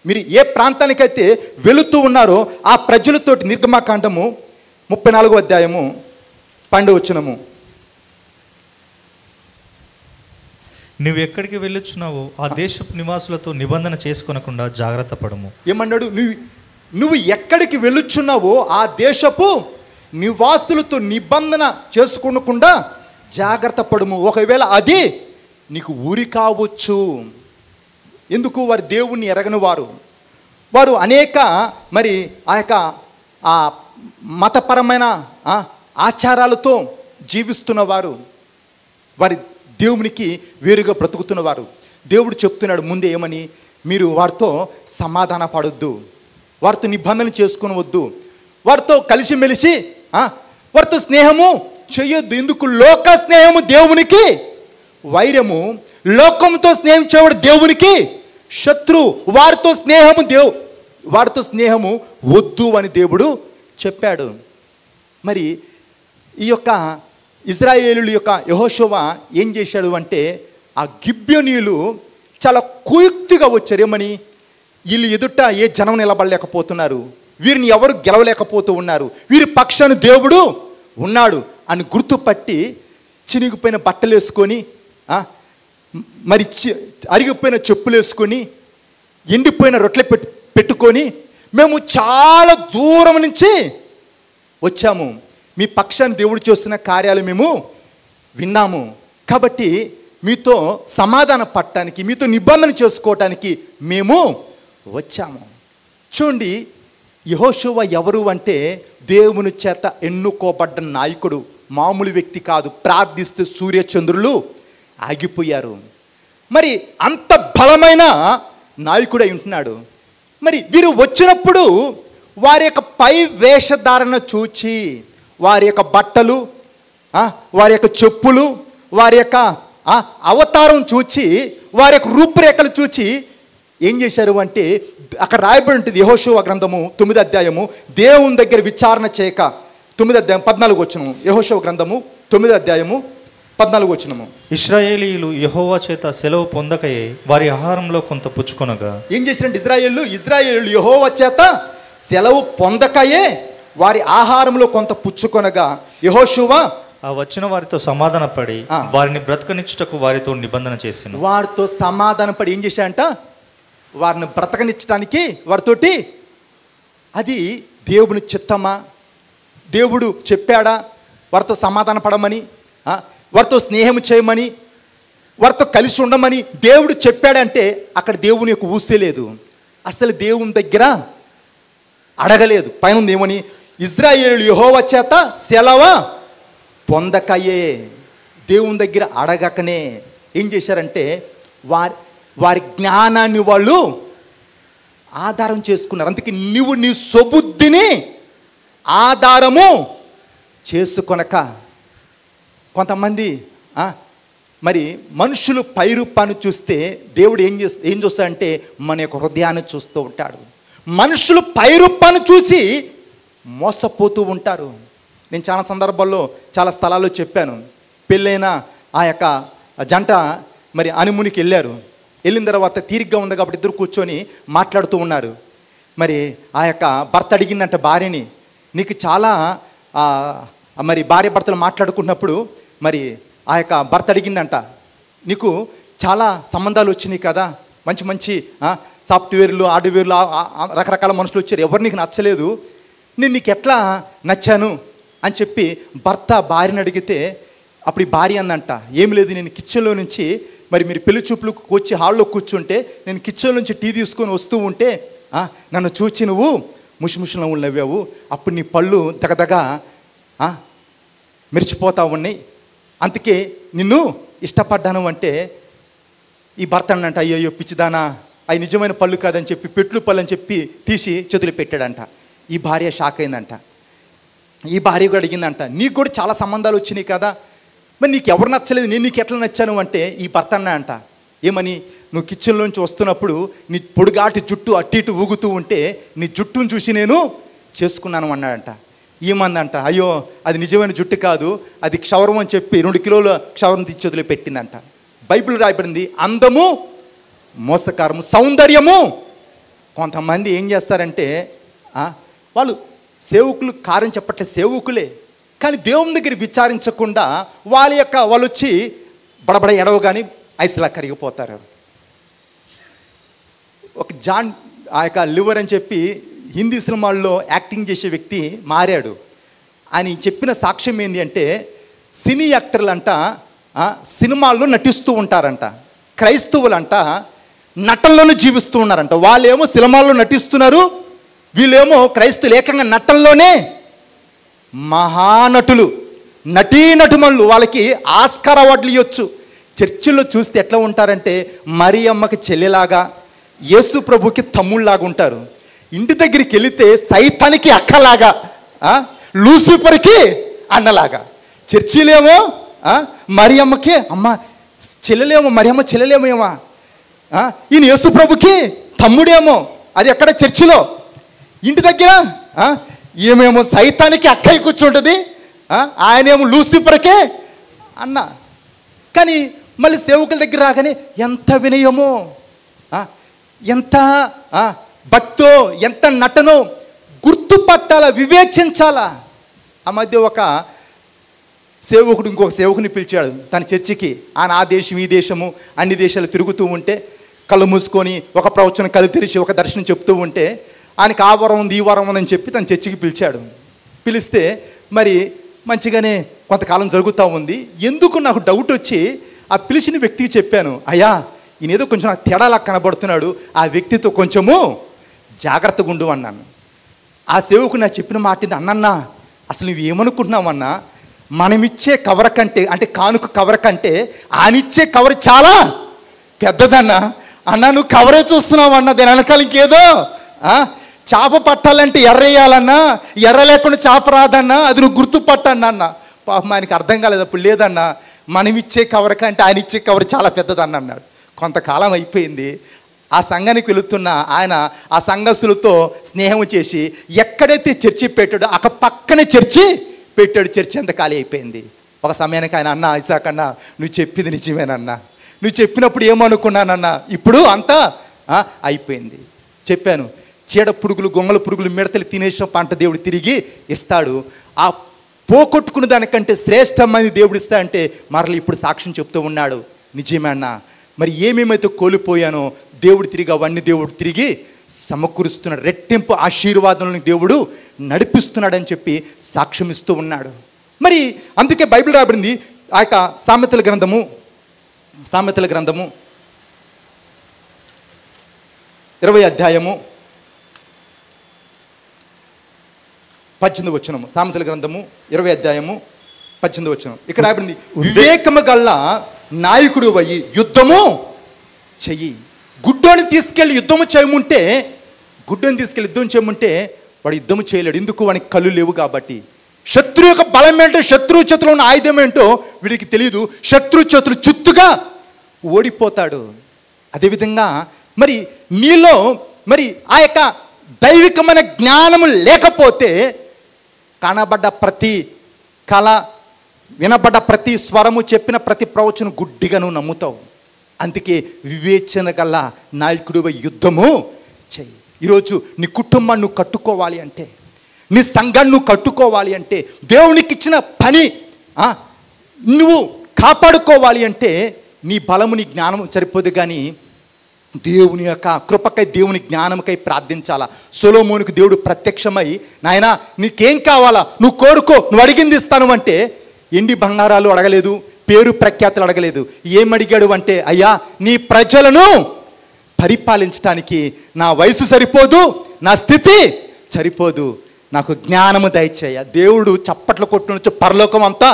మీరు ఏ ప్రాంతానికైతే వెళుతూ ఉన్నారో ఆ ప్రజలతోటి, నిర్గమకాండము 34వ అధ్యాయము 12వ వచనము. నువ్వు ఎక్కడికి వెళ్ళొచ్చున్నావో ఆ దేశపు నివాసులతో నిబంధన చేసుకొనకుండా జాగ్రత్త పడము. ఏమన్నాడు? నువ్వు ఎక్కడికి వెళ్ళొచ్చున్నావో ఆ దేశపు నివాసులతో నిబంధన చేసుకోకుండా జాగ్రత్త పడము. ఒకవేళ అది నీకు ఊరి కావచ్చు. ఎందుకు? వారు దేవుణ్ణి ఎరగని వారు, వారు అనేక మరి ఆ యొక్క మతపరమైన ఆచారాలతో జీవిస్తున్నవారు, వారి దేవునికి వేరుగా బ్రతుకుతున్నవారు. దేవుడు చెప్తున్నాడు ముందే ఏమని? మీరు వారితో సమాధాన పడొద్దు, వారితో నిబంధన చేసుకునవద్దు, వారితో కలిసిమెలిసి వారితో స్నేహము చేయొద్దు. ఎందుకు? లోక స్నేహము దేవునికి వైరము, లోకంతో స్నేహం చేయడం దేవునికి శత్రు. వారితో స్నేహము వద్దు అని దేవుడు చెప్పాడు. మరి ఈ యొక్క ఇజ్రాయేలు యొక్క యెహోషువ ఏం చేశాడు అంటే, ఆ గిబ్యోనీయులు చాలా కుయుక్తిగా వచ్చారు. ఏమని? వీళ్ళు ఎదుట ఏ జనం నిలబడలేకపోతున్నారు, వీరిని ఎవరు గెలవలేకపోతూ ఉన్నారు, వీరి పక్షాన దేవుడు ఉన్నాడు అని గుర్తుపట్టి చినిగిపోయిన బట్టలు వేసుకొని, మరి అరిగిపోయిన చెప్పులు వేసుకొని, ఎండిపోయిన రొట్టెలు పెట్టుకొని, మేము చాలా దూరం నుంచి వచ్చాము, మీ పక్షాన్ని దేవుడు చేస్తున్న కార్యాలు మేము విన్నాము, కాబట్టి మీతో సమాధాన పడటానికి, మీతో నిబంధన చేసుకోవటానికి మేము వచ్చాము. చూడండి, యెహోషువ ఎవరు అంటే దేవుని చేత ఎన్నుకోబడ్డ నాయకుడు, మామూలు వ్యక్తి కాదు. ప్రార్థిస్తే సూర్యచంద్రులు ఆగిపోయారు. మరి అంత బలమైన నాయకుడై ఉంటున్నాడు. మరి వీరు వచ్చినప్పుడు వారి యొక్క పై వేషధారణ చూచి, వారి యొక్క బట్టలు, వారి యొక్క చెప్పులు, వారి యొక్క అవతారం చూచి, వారి యొక్క రూపురేఖలు చూచి ఏం చేశారు అంటే, అక్కడ రాయబడి ఉంటుంది యెహోషువ గ్రంథము 9వ అధ్యాయము, దేవుని దగ్గర విచారణ చేయక. 9వ అధ్యాయం 14వ వచనము, యెహోషువ గ్రంథము 9వ అధ్యాయము 14వ వచనము. ఇశ్రాయేలీయులు యెహోవా చేత సెలవు పొందకయే వారి ఆహారంలో కొంత పుచ్చుకొనగా. ఏం చేశారంటే ఇజ్రాయేలు యెహోవా చేత సెలవు పొందకయే వారి ఆహారంలో కొంత పుచ్చుకొనగా యెహోషువ ఆ వచ్చిన వారితో సమాధానపడి వారిని బ్రతకనిచ్చుటకు వారితో నిబంధన చేసింది. వారితో సమాధానపడి ఏం చేశాడంట, వారిని బ్రతకనిచ్చడానికి వారితోటి, అది దేవుని చిత్తమా, దేవుడు చెప్పాడా వారితో సమాధాన పడమని, వారితో స్నేహం చేయమని, వారితో కలిసి ఉండమని దేవుడు చెప్పాడంటే అక్కడ దేవుని యొక్క ఊసే లేదు. అసలు దేవుని దగ్గర అడగలేదు. పైన ఉంది ఏమని, ఇజ్రాయేలు యెహోవా చేత సెలవు పొందకయే, దేవుని దగ్గర అడగకనే ఏం చేశారంటే వారి జ్ఞానాన్ని వాళ్ళు ఆధారం చేసుకున్నారు. అందుకే నువ్వు నీ స్వబుద్ధిని ఆధారము చేసుకొనక. కొంతమంది మరి మనుషులు పైరూపాన్ని చూస్తే దేవుడు ఏం చూస్తాడంటే మన యొక్క హృదయాన్ని చూస్తూ ఉంటాడు. మనుషులు పైరూపాన్ని చూసి మోసపోతూ ఉంటారు. నేను చాలా సందర్భాల్లో చాలా స్థలాల్లో చెప్పాను. పెళ్ళైన ఆ యొక్క జంట మరి హనీమూన్కి వెళ్ళారు. వెళ్ళిన తర్వాత తీరిగ్గా ఉంది కాబట్టి ఇద్దరు కూర్చొని మాట్లాడుతూ ఉన్నారు. మరి ఆ యొక్క భర్త అడిగిందంట భార్యని, నీకు చాలా మరి భార్య భర్తలు మాట్లాడుకున్నప్పుడు మరి ఆ యొక్క భర్త అడిగిందంట, నీకు చాలా సంబంధాలు వచ్చినాయి కదా, మంచి మంచి సాఫ్ట్వేర్లు హార్డ్వేర్లు రకరకాల మనుషులు వచ్చారు, ఎవరు నీకు నచ్చలేదు, నేను నీకు ఎట్లా నచ్చాను అని చెప్పి భర్త భార్యని అడిగితే అప్పుడు ఈ భార్య అందంట, ఏమి లేదు, నేను కిచెన్లో నుంచి మరి మీరు పెళ్లి చూపులకు వచ్చి హాల్లో కూర్చుంటే నేను కిచెన్ నుంచి టీ తీసుకొని వస్తూ ఉంటే నన్ను చూచి నువ్వు ముషిముషి నవ్వులు నవ్వావు, అప్పుడు నీ పళ్ళు దగదగా మెరిచిపోతా ఉన్నాయి, అందుకే నిన్ను ఇష్టపడ్డాను అంటే ఈ భర్త అన్నంట, అయ్యో పిచ్చిదానా, అవి నిజమైన పళ్ళు కాదని చెప్పి పెట్లు పళ్ళు అని చెప్పి తీసి చేతులు పెట్టాడంట. ఈ భార్య షాక్ అయిందంట. ఈ భార్య కూడా అడిగిందంట, నీకు కూడా చాలా సంబంధాలు వచ్చినాయి కదా, మరి నీకు ఎవరు నచ్చలేదు, నేను నీకు ఎట్లా నచ్చాను అంటే ఈ భర్త అన్నా అంట, ఏమని, నువ్వు కిచెన్లోంచి వస్తున్నప్పుడు నీ పొడుగాటి జుట్టు అట్టి ఇటు ఊగుతూ ఉంటే నీ జుట్టును చూసి నేను చేసుకున్నాను అన్నాడంట. ఏమందంట, అయ్యో అది నిజమైన జుట్టు కాదు, అది క్షవరం అని చెప్పి 2 కిలోల క్షవరం తీర్చొదిలో పెట్టిందంట. బైబిల్ రాయబడింది, అందము మోసకారము, సౌందర్యము. కొంతమంది ఏం చేస్తారంటే వాళ్ళు సేవకులు కార్యం చెప్పట్లే, సేవకులే, కానీ దేవుని దగ్గర విచారించకుండా వాళ్ళు వచ్చి బడబడ ఎడవగాని ఐస్లా కరిగిపోతారు. ఒక జాన్ ఆ యొక్క లివర్ అని చెప్పి హిందీ సినిమాల్లో యాక్టింగ్ చేసే వ్యక్తి మారాడు. అని చెప్పిన సాక్ష్యం ఏంటి అంటే, సినీ యాక్టర్లంట సినిమాల్లో నటిస్తూ ఉంటారంట, క్రైస్తవులంట నటనలోనే జీవిస్తూ ఉన్నారంట. వాళ్ళేమో సినిమాల్లో నటిస్తున్నారు, వీళ్ళేమో క్రైస్తవులు ఏకంగా నటనలోనే మహానటులు, నటీనటుమణులు, వాళ్ళకి ఆస్కార్ అవార్డులు ఇవ్వచ్చు. చర్చిల్లో చూస్తే ఎట్లా ఉంటారంటే మరియమ్మకి చెల్లెలాగా, యేసు ప్రభుకి తమ్ముళ్ళలాగా ఉంటారు. ఇంటి దగ్గరికి వెళితే సైతానికి అక్కలాగా, లూసిఫర్కి అన్నలాగా. చర్చిలేమో మరియమ్మకి అమ్మ చెల్లెలేమో, మరియమ్మ చెల్లెలేమో, ఈయన యేసు ప్రభుకి తమ్ముడేమో, అది ఎక్కడ చర్చిలో. ఇంటి దగ్గర ఏమేమో సైతానికి అక్కయ్య కూర్చుంటుంది, ఆయనేమో లూసిఫర్కే అన్న. కానీ మళ్ళీ సేవకుల దగ్గర రాగానే ఎంత వినయమో, ఎంత భక్తో, ఎంత నటనో గుర్తుపట్టాలా, వివేచించాలా. ఆ మధ్య ఒక సేవకుడు ఇంకొక సేవకుని పిలిచాడు తన చర్చికి. ఆయన ఆ దేశం ఈ దేశము అన్ని దేశాలు తిరుగుతూ ఉంటే కళ్ళు మూసుకొని ఒక ప్రవచనం కళ్ళు తెరిచి ఒక దర్శనం చెప్తూ ఉంటే ఆయనకి ఆ వరం ఉంది ఈ వరం ఉందని చెప్పి తన చర్చికి పిలిచాడు. పిలిస్తే మరి మంచిగానే కొంతకాలం జరుగుతూ ఉంది. ఎందుకు నాకు డౌట్ వచ్చి ఆ పిలిచిన వ్యక్తికి చెప్పాను, అయ్యా ఈయన ఏదో కొంచెం నాకు తేడాలా కనబడుతున్నాడు, ఆ వ్యక్తితో కొంచెము జాగ్రత్తగా ఉండు అన్నాను. ఆ సేవకుడు నాకు చెప్పిన మాట ఇది, అన్నన్నా అసలు నువ్వు ఏమనుకుంటున్నావన్నా, మనమిచ్చే కవర్ కంటే, అంటే కానుక కవర్ కంటే ఆయనిచ్చే కవర్ చాలా పెద్దదన్నా. అన్నా నువ్వు కవరే చూస్తున్నావు అన్న, దాని వెనకాల ఇంకేదో చేప పట్టాలంటే ఎర్ర వేయాలన్నా, ఎర్ర లేకుండా చేప రాదన్నా, అది నువ్వు గుర్తుపట్టన్నా అన్న. పాపం ఆయనకి అర్థం కాలేదు. అప్పుడు లేదన్నా, మనం ఇచ్చే కవర్ కంటే ఆయన ఇచ్చే కవర్ చాలా పెద్దదన్న అన్నాడు. కొంతకాలం అయిపోయింది. ఆ సంఘానికి వెళుతున్న ఆయన ఆ సంఘస్థులతో స్నేహం చేసి ఎక్కడైతే చర్చి పెట్టాడో అక్కడ పక్కనే చర్చి పెట్టాడు. చర్చి అంతా ఖాళీ అయిపోయింది. ఒక సమయానికి ఆయన అన్న, ఇసాక్ అన్న, నువ్వు చెప్పింది నిజమేనన్నా, నువ్వు చెప్పినప్పుడు ఏమనుకున్నానన్నా, ఇప్పుడు అంతా అయిపోయింది. చెప్పాను, చీడ పురుగులు, గొంగళ పురుగులు, మిడతలు తినేసిన పంట దేవుడు తిరిగి ఇస్తాడు. ఆ పోగొట్టుకున్న దానికంటే శ్రేష్టమైన దేవుడు ఇస్తా అంటే మరలా ఇప్పుడు సాక్ష్యం చెప్తూ ఉన్నాడు. నిజమే అన్న, మరి ఏమేమైతే కోల్పోయానో దేవుడు తిరిగి అవన్నీ దేవుడు తిరిగి సమకూరుస్తున్నాడు. రెట్టింపు ఆశీర్వాదంలో దేవుడు నడిపిస్తున్నాడని చెప్పి సాక్ష్యం ఇస్తూ ఉన్నాడు. మరి అందుకే బైబిల్ రాబడింది. ఆ యొక్క సామెతల గ్రంథము 20 అధ్యాయము 18 వచనము. సామెతల గ్రంథము 20 అధ్యాయము 18 వచనం. ఇక్కడ రాబడింది, వివేకము గల్ల నాయకుడు అయ్యి యుద్ధము చెయ్యి. గుడ్డోని తీసుకెళ్ళి యుద్ధము చేయమంటే, గుడ్డోని తీసుకెళ్ళి యుద్ధం చేయమంటే వాడు యుద్ధము చేయలేడు. ఎందుకు? వానికి కళ్ళు లేవు కాబట్టి. శత్రువు యొక్క బలం ఏంటో, శత్రువు చేతిలో ఉన్న ఆయుధం ఏంటో వీడికి తెలియదు. శత్రువు చేతులు చుత్తుగా ఓడిపోతాడు. అదేవిధంగా మరి నీలో మరి ఆ యొక్క దైవికమైన జ్ఞానము లేకపోతే కనబడ్డ ప్రతి కళ, వినబడ్డ ప్రతి స్వరము, చెప్పిన ప్రతి ప్రవచనం గుడ్డిగా నువ్వు నమ్ముతావు. అందుకే వివేచన గల నాయకుడు యుద్ధము చెయ్యి. ఈరోజు నీ కుటుంబాన్ని నువ్వు కట్టుకోవాలి అంటే, నీ సంఘాన్ని నువ్వు కట్టుకోవాలి అంటే, దేవునికి ఇచ్చిన పని నువ్వు కాపాడుకోవాలి అంటే నీ బలము, నీ జ్ఞానము సరిపోదు. కానీ దేవుని యొక్క కృపకై, దేవుని జ్ఞానముకై ప్రార్థించాలా. సొలొమోనుకు దేవుడు ప్రత్యక్షమై, నాయనా నీకేం కావాలా నువ్వు కోరుకో, నువ్వు అడిగింది ఇస్తాను అంటే, ఎండి బంగారాలు అడగలేదు, పేరు ప్రఖ్యాతులు అడగలేదు. ఏమడిగాడు అంటే, అయ్యా నీ ప్రజలను పరిపాలించడానికి నా వయసు సరిపోదు, నా స్థితి సరిపోదు, నాకు జ్ఞానము దయచేయ. దేవుడు చప్పట్లు కొట్టుండొచ్చు, పరలోకం అంతా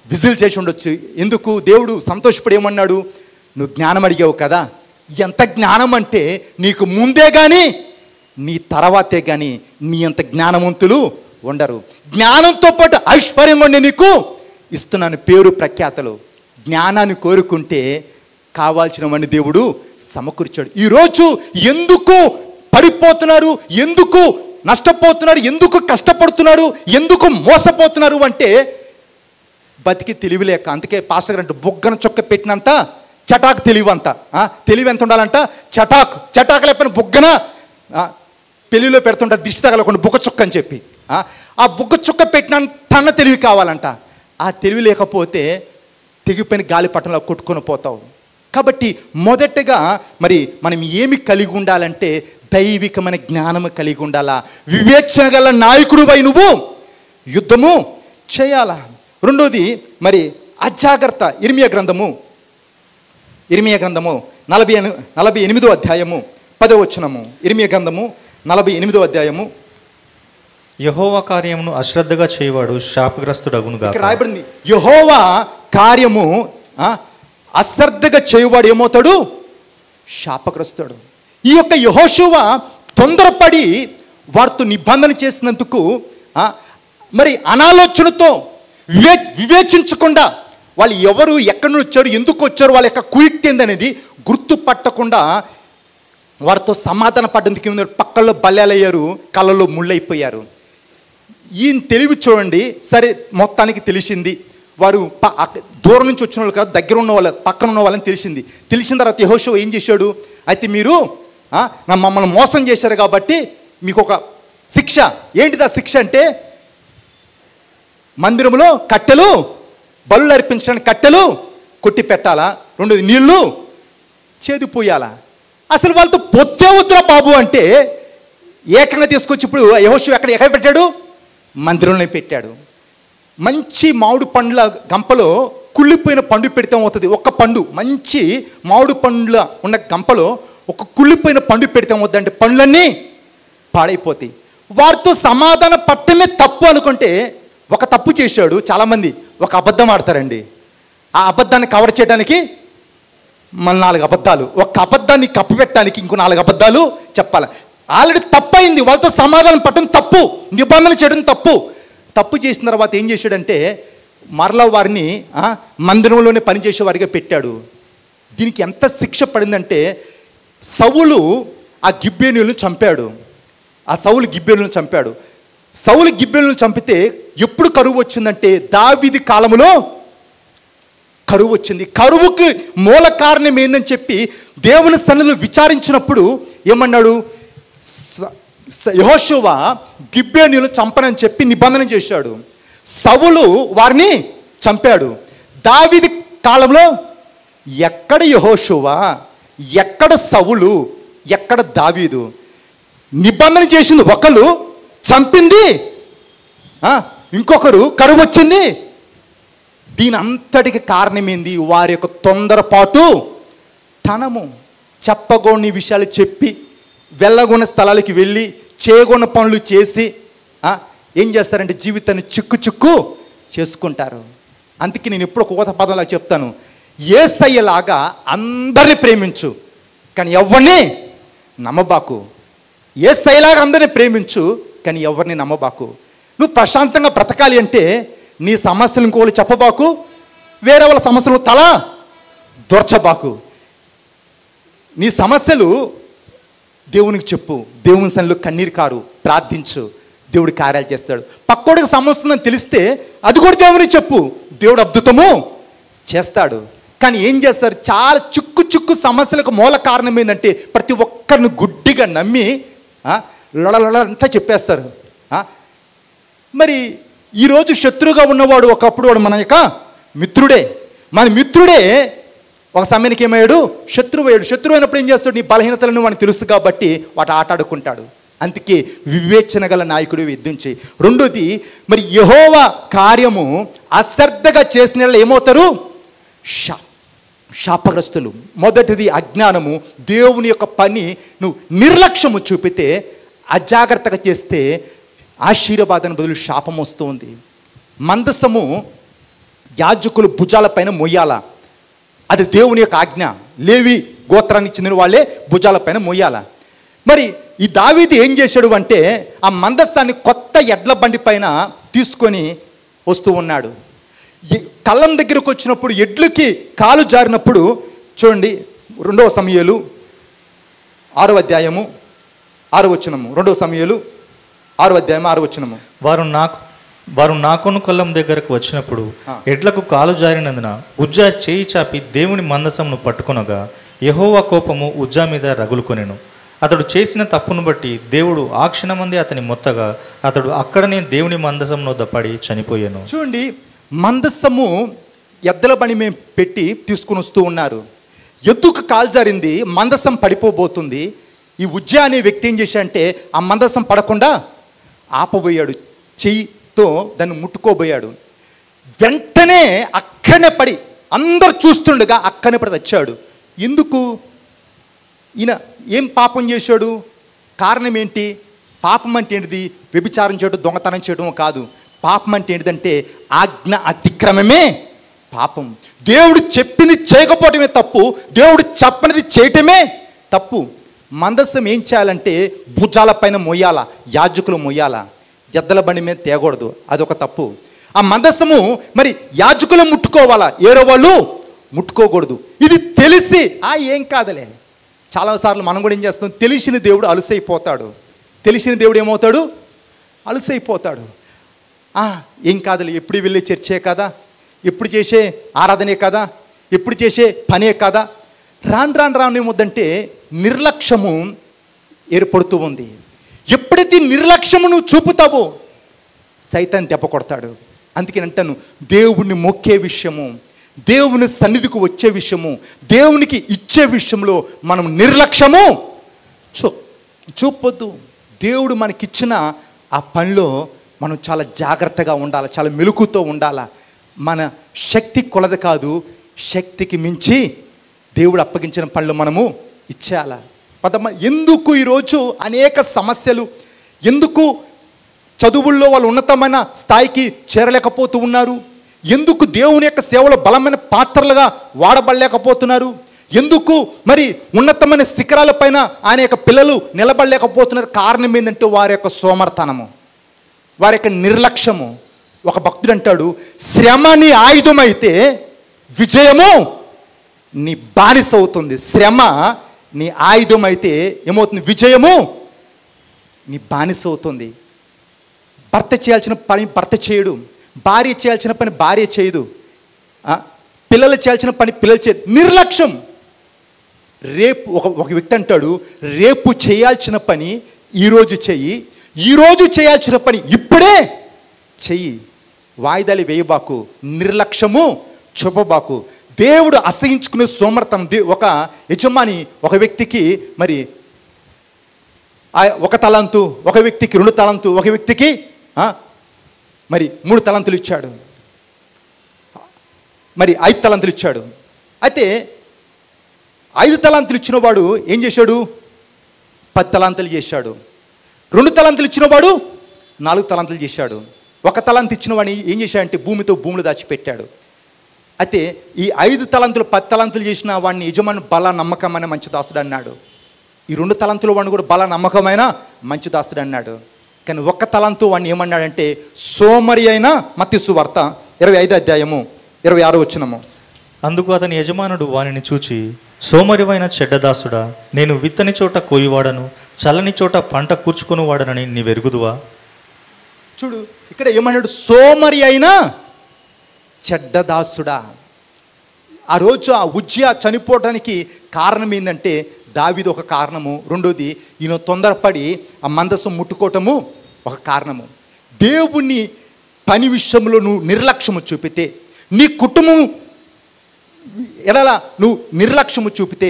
విజిల్ చేసి ఉండొచ్చు. ఎందుకు? దేవుడు సంతోషపడి ఏమన్నాడు, నువ్వు జ్ఞానం అడిగావు కదా. ఎంత జ్ఞానం అంటే నీకు ముందే కానీ నీ తర్వాతే కానీ నీ అంత జ్ఞానవంతులు ఉండరు. జ్ఞానంతో పాటు ఐశ్వర్యం ఉండి నీకు ఇస్తున్నాను, పేరు ప్రఖ్యాతలు. జ్ఞానాన్ని కోరుకుంటే కావాల్సినవన్నీ దేవుడు సమకూర్చాడు. ఈరోజు ఎందుకు పడిపోతున్నారు, ఎందుకు నష్టపోతున్నారు, ఎందుకు కష్టపడుతున్నారు, ఎందుకు మోసపోతున్నారు అంటే బతికి తెలివి లేక. అందుకే పాస్టర్ గారు అంటే బొగ్గన చొక్క పెట్టినంత చటాకు తెలివి అంత. తెలివి ఎంత ఉండాలంట? చటాకు లేకపోయినా బొగ్గన పెళ్లిలో పెడుతుంటారు, దిష్టి తగలకుండా బుగ్గ చుక్క అని చెప్పి. ఆ బుగ్గ చుక్క పెట్టినంత తెలివి కావాలంట. ఆ తెలివి లేకపోతే తెగిపోయిన గాలిపటంలో కొట్టుకొని పోతావు. కాబట్టి మొదటగా మరి మనం ఏమి కలిగి ఉండాలంటే దైవికమైన జ్ఞానము కలిగి ఉండాలా. వివేచన గల నాయకుడు వై నువ్వు యుద్ధము చేయాలా. రెండోది మరి అజాగ్రత్త. ఇర్మియా గ్రంథము 48 అధ్యాయము 10వ వచనము. ఇర్మియా గ్రంథము 48 అధ్యాయము. యెహోవా కార్యమును అశ్రద్ధగా చేయవాడు శాపగ్రస్తుడగును గాక. ఇక్కడ రాయబడింది, యెహోవా కార్యము అశ్రద్ధగా చేయవాడు ఏమవుతాడు? శాపగ్రస్తుడు. ఈ యొక్క యెహోషువ తొందరపడి వారితో నిబంధన చేసినందుకు మరి అనాలోచనతో వివేచించకుండా వాళ్ళు ఎవరు, ఎక్కడి నుంచి వచ్చారు, ఎందుకు వచ్చారు, వాళ్ళ యొక్క కుయుక్తి ఏందనేది గుర్తుపట్టకుండా వారితో సమాధాన పడ్డందుకు పక్కల్లో బల్యాలయ్యారు, కళ్ళలో ముళ్ళైపోయారు. ఈయన తెలివి చూడండి. సరే మొత్తానికి తెలిసింది, వారు దూరం నుంచి వచ్చిన వాళ్ళు కాదు, దగ్గర ఉన్న వాళ్ళు, పక్కన ఉన్న వాళ్ళని తెలిసింది. తెలిసిన తర్వాత యెహోషువ ఏం చేశాడు, అయితే మీరు మమ్మల్ని మోసం చేశారు కాబట్టి మీకు ఒక శిక్ష. ఏంటిది ఆ శిక్ష అంటే, మందిరంలో కట్టెలు, బలులు అర్పించడానికి కట్టెలు కొట్టి పెట్టాలా. రెండోది నీళ్లు చేదిపోయాలా. అసలు వాళ్ళతో పొత్తే వద్దురా బాబు అంటే ఏకంగా తీసుకొచ్చి ఇప్పుడు యెహోషువ ఎక్కడ పెట్టాడు? మందిరంలో పెట్టాడు. మంచి మామిడి పండ్ల గంపలో కుళ్ళిపోయిన పండు పెడితే అవుతుంది. ఒక పండు, మంచి మామిడి పండ్ల ఉన్న గంపలో ఒక కుళ్ళిపోయిన పండు పెడితే అవుతుందంటే పండ్లన్నీ పాడైపోతాయి. వారితో సమాధాన పట్టమే తప్పు అనుకుంటే ఒక తప్పు చేశాడు. చాలామంది ఒక అబద్ధం ఆడతారండి. ఆ అబద్ధాన్ని కవర్ చేయడానికి మళ్ళీ 4 అబద్ధాలు, ఒక అబద్ధాన్ని కప్పిపెట్టడానికి ఇంకో 4 అబద్ధాలు చెప్పాలి. ఆల్రెడీ తప్పైంది, వాళ్ళతో సమాధానం పట్టడం తప్పు, నిబంధన చేయడం తప్పు. తప్పు చేసిన తర్వాత ఏం చేశాడంటే మరలా వారిని మందిరంలోనే పనిచేసే వారిగా పెట్టాడు. దీనికి ఎంత శిక్ష పడిందంటే సౌలు ఆ గిబ్బేనీయులను చంపాడు. సౌలు గిబ్బేనీయులను చంపితే ఎప్పుడు కరువు వచ్చిందంటే దావీదు కాలములో కరువు వచ్చింది. కరువుకి మూల కారణం ఏందని చెప్పి దేవుని సన్నిధిలో విచారించినప్పుడు ఏమన్నాడు? యెహోషువ గిబ్బేనీయులను చంపనని చెప్పి నిబంధన చేశాడు. సౌలు వారిని చంపాడు. దావీదు కాలంలో ఎక్కడ యెహోషువ, ఎక్కడ సౌలు, ఎక్కడ దావీదు? నిబంధన చేసింది ఒకరు, చంపింది ఇంకొకరు, కరువు వచ్చింది. దీని అంతటికి కారణమేంది? వారి యొక్క తొందరపాటు తనము. చెప్పగోని విషయాలు చెప్పి వెళ్ళగొన్న స్థలాలకి వెళ్ళి చేయగొన్న పనులు చేసి ఏం చేస్తారంటే జీవితాన్ని చిక్కు చేసుకుంటారు. అందుకే నేను ఎప్పుడు ఒక కొత్త పదంలా చెప్తాను, యేసయ్యలాగా అందరిని ప్రేమించు కానీ ఎవరిని నమ్మబాకు. యేసయ్యలాగా అందరిని ప్రేమించు కానీ ఎవరిని నమ్మబాకు. నువ్వు ప్రశాంతంగా బ్రతకాలి అంటే నీ సమస్యలు ఇంకోళ్ళు చెప్పబాకు, వేరే వాళ్ళ సమస్యలు తల దొరచబాకు. నీ సమస్యలు దేవునికి చెప్పు, దేవుని సన్నిధిలో కన్నీరు కారు, ప్రార్థించు, దేవుడి కార్యాలు చేస్తాడు. పక్కోడికి సమస్య ఉందని తెలిస్తే అది కూడా దేవునికి చెప్పు, దేవుడు అద్భుతము చేస్తాడు. కానీ ఏం చేస్తారు? చాలా చిక్కు సమస్యలకు మూల కారణం ఏంటంటే ప్రతి ఒక్కరిని గుడ్డిగా నమ్మి లొడలొడంతా చెప్పేస్తారు. మరి ఈరోజు శత్రువుగా ఉన్నవాడు ఒకప్పుడు వాడు మన యొక్క మిత్రుడే. మన మిత్రుడే ఒక సమయానికి ఏమయ్యాడు? శత్రువు అయ్యాడు. శత్రువు అయినప్పుడు ఏం చేస్తాడు? నీ బలహీనతలను వాడిని తెలుసు కాబట్టి వాటి ఆట ఆడుకుంటాడు. అందుకే వివేచన గల నాయకుడు యుద్ధం చేయి. రెండోది, మరి యెహోవా కార్యము అశ్రద్ధగా చేసిన వాళ్ళు ఏమవుతారు? శాపగ్రస్తులు. మొదటిది అజ్ఞానము. దేవుని యొక్క పని నువ్వు నిర్లక్ష్యము చూపితే, అజాగ్రత్తగా చేస్తే ఆశీర్వాదాన్ని బదులు శాపం వస్తుంది. మందసము యాజకులు భుజాలపైన మొయ్యాల, అది దేవుని యొక్క ఆజ్ఞ. లేవి గోత్రానికి చెందిన వాళ్ళే భుజాలపైన మొయ్యాల. మరి ఈ దావీదు ఏం చేశాడు అంటే ఆ మందస్సాన్ని కొత్త ఎడ్ల బండి పైన తీసుకొని వస్తూ ఉన్నాడు. కళ్ళం దగ్గరకు వచ్చినప్పుడు ఎడ్లకి కాలు జారినప్పుడు చూడండి, 2 సమూయేలు 6వ అధ్యాయము 6వ వచనము. 2 సమూయేలు 6వ అధ్యాయం 6వ వచనము. వారు నాకొను కళ్ళం దగ్గరకు వచ్చినప్పుడు ఎడ్లకు కాలు జారినందున ఉజ్జా చేయి చాపి దేవుని మందసమును పట్టుకొనగా యెహోవా కోపము ఉజ్జా మీద రగులుకొనెను. అతడు చేసిన తప్పును బట్టి దేవుడు ఆ క్షణమందే అతని మొత్తగా అతడు అక్కడనే దేవుని మందసం వద్ద పడి చనిపోయాను. చూడండి, మందసము ఎద్దల బండి మేము పెట్టి తీసుకుని వస్తూ ఉన్నారు. ఎద్దుకు కాలు జారింది, మందసం పడిపోబోతుంది. ఈ ఉజ్జా అనే వ్యక్తి ఏం చేశాడంటే ఆ మందసం పడకుండా ఆపబోయాడు, చెయ్యితో దాన్ని ముట్టుకోబోయాడు. వెంటనే అక్కడనే పడి, అందరు చూస్తుండగా అక్కడనే పడి చచ్చాడు. ఎందుకు? ఈయన ఏం పాపం చేశాడు? కారణం ఏంటి? పాపం అంటే ఏంటిది? వ్యభిచారం చేయడం, దొంగతనం చేయడం కాదు. పాపం అంటే ఏంటిదంటే ఆజ్ఞ అతిక్రమమే పాపం. దేవుడు చెప్పింది చేయకపోవటమే తప్పు, దేవుడు చెప్పనిది చేయటమే తప్పు. మందసం ఏం చేయాలంటే భుజాల పైన మొయ్యాల, యాజకులు మొయ్యాల, ఎద్దల బండి మీద తేగూడదు, అదొక తప్పు. ఆ మందసము మరి యాజకులు ముట్టుకోవాలా, ఏరో వాళ్ళు ముట్టుకోకూడదు. ఇది తెలిసి ఏం కాదులే. చాలాసార్లు మనం కూడా ఏం చేస్తాం? తెలిసిన దేవుడు అలుసైపోతాడు. తెలిసిన దేవుడు ఏమవుతాడు? అలుసైపోతాడు. ఏం కాదులే, ఎప్పుడు వెళ్ళే చర్చే కదా, ఎప్పుడు చేసే ఆరాధనే కదా, ఎప్పుడు చేసే పనే కదా. రాను ఏమవుద్దంటే నిర్లక్ష్యము ఏర్పడుతూ ఉంది. ఎప్పుడైతే నిర్లక్ష్యము నువ్వు చూపుతావో సైతాన్ని దెబ్బ కొడతాడు. అందుకని అంటాను, దేవుణ్ణి మొక్కే విషయము, దేవుని సన్నిధికి వచ్చే విషయము, దేవునికి ఇచ్చే విషయంలో మనం నిర్లక్ష్యము చూపొద్దు. దేవుడు మనకిచ్చిన ఆ పనిలో మనం చాలా జాగ్రత్తగా ఉండాలి, చాలా మెలకుతో ఉండాలి. మన శక్తి కొలది కాదు, శక్తికి మించి దేవుడు అప్పగించిన పనులు మనము ఇచ్చేయాల. ఎందుకు ఈరోజు అనేక సమస్యలు, ఎందుకు చదువుల్లో వాళ్ళు ఉన్నతమైన స్థాయికి చేరలేకపోతూ ఉన్నారు? ఎందుకు దేవుని యొక్క సేవలో బలమైన పాత్రలుగా వాడబడలేకపోతున్నారు? ఎందుకు మరి ఉన్నతమైన శిఖరాలపైన ఆయన యొక్క పిల్లలు నిలబడలేకపోతున్నారు? కారణం ఏంటంటే వారి యొక్క సోమర్తనము, వారి యొక్క నిర్లక్ష్యము. ఒక భక్తుడు అంటాడు, శ్రమ నీ ఆయుధమైతే విజయము నీ బానిస అవుతుంది. శ్రమ నీ ఆయుధం అయితే ఏమవుతుంది? విజయము నీ బానిస అవుతుంది. భర్త చేయాల్సిన పని భర్త చేయడు, భార్య చేయాల్సిన పని భార్య చేయదు, పిల్లలు చేయాల్సిన పని పిల్లలు చేయదు. నిర్లక్ష్యం. రేపు ఒక వ్యక్తి అంటాడు, రేపు చేయాల్సిన పని ఈరోజు చెయ్యి, ఈరోజు చేయాల్సిన పని ఇప్పుడే చెయ్యి. వాయిదాలు వేయబాకు, నిర్లక్ష్యము చూపబాకు. దేవుడు అసహించుకునే సోమర్థం. ఒక యజమాని ఒక వ్యక్తికి మరి ఒక తలంతు, ఒక వ్యక్తికి 2 తలంతు, ఒక వ్యక్తికి మరి 3 తలంతులు ఇచ్చాడు, మరి 5 తలంతులు ఇచ్చాడు. అయితే 5 తలాంతులు ఇచ్చిన వాడు ఏం చేశాడు? 10 తలాంతులు చేశాడు. 2 తలాంతులు ఇచ్చిన వాడు 4 తలాంతులు చేశాడు. 1 తలాంతు ఇచ్చిన వాడిని ఏం చేశాడంటే భూమిలో దాచిపెట్టాడు. అయితే ఈ 5 తలాంతులు 10 తలాంతులు చేసిన వాడిని యజమాని బల నమ్మకమైన మంచి దాసుడు అన్నాడు. ఈ 2 తలాంతుల వాడిని కూడా బల నమ్మకమైన మంచి దాసుడు అన్నాడు. కానీ 1 తలాంతు వాడిని ఏమన్నాడంటే సోమరి అయిన మత్తయి సువార్త 25వ అధ్యాయము 26వ వచనము. అందుకు అతని యజమానుడు వానిని చూచి, సోమరివైన చెడ్డదాసుడా, నేను విత్తని చోట కోయివాడను, చల్లని చోట పంట కూర్చుకుని వాడనని నీవెరుగుదువా? చూడు ఇక్కడ ఏమన్నాడు? సోమరి అయిన చెడ్డదాసుడా. ఆ రోజు ఆ ఉజ్జియా చనిపోవడానికి కారణం ఏంటంటే దావీదు ఒక కారణము, రెండోది ఈయన తొందరపడి ఆ మందసం ముట్టుకోవటము ఒక కారణము. దేవుని పని విషయంలో నువ్వు నిర్లక్ష్యము చూపితే, నీ కుటుంబం ఎడలా నువ్వు నిర్లక్ష్యము చూపితే,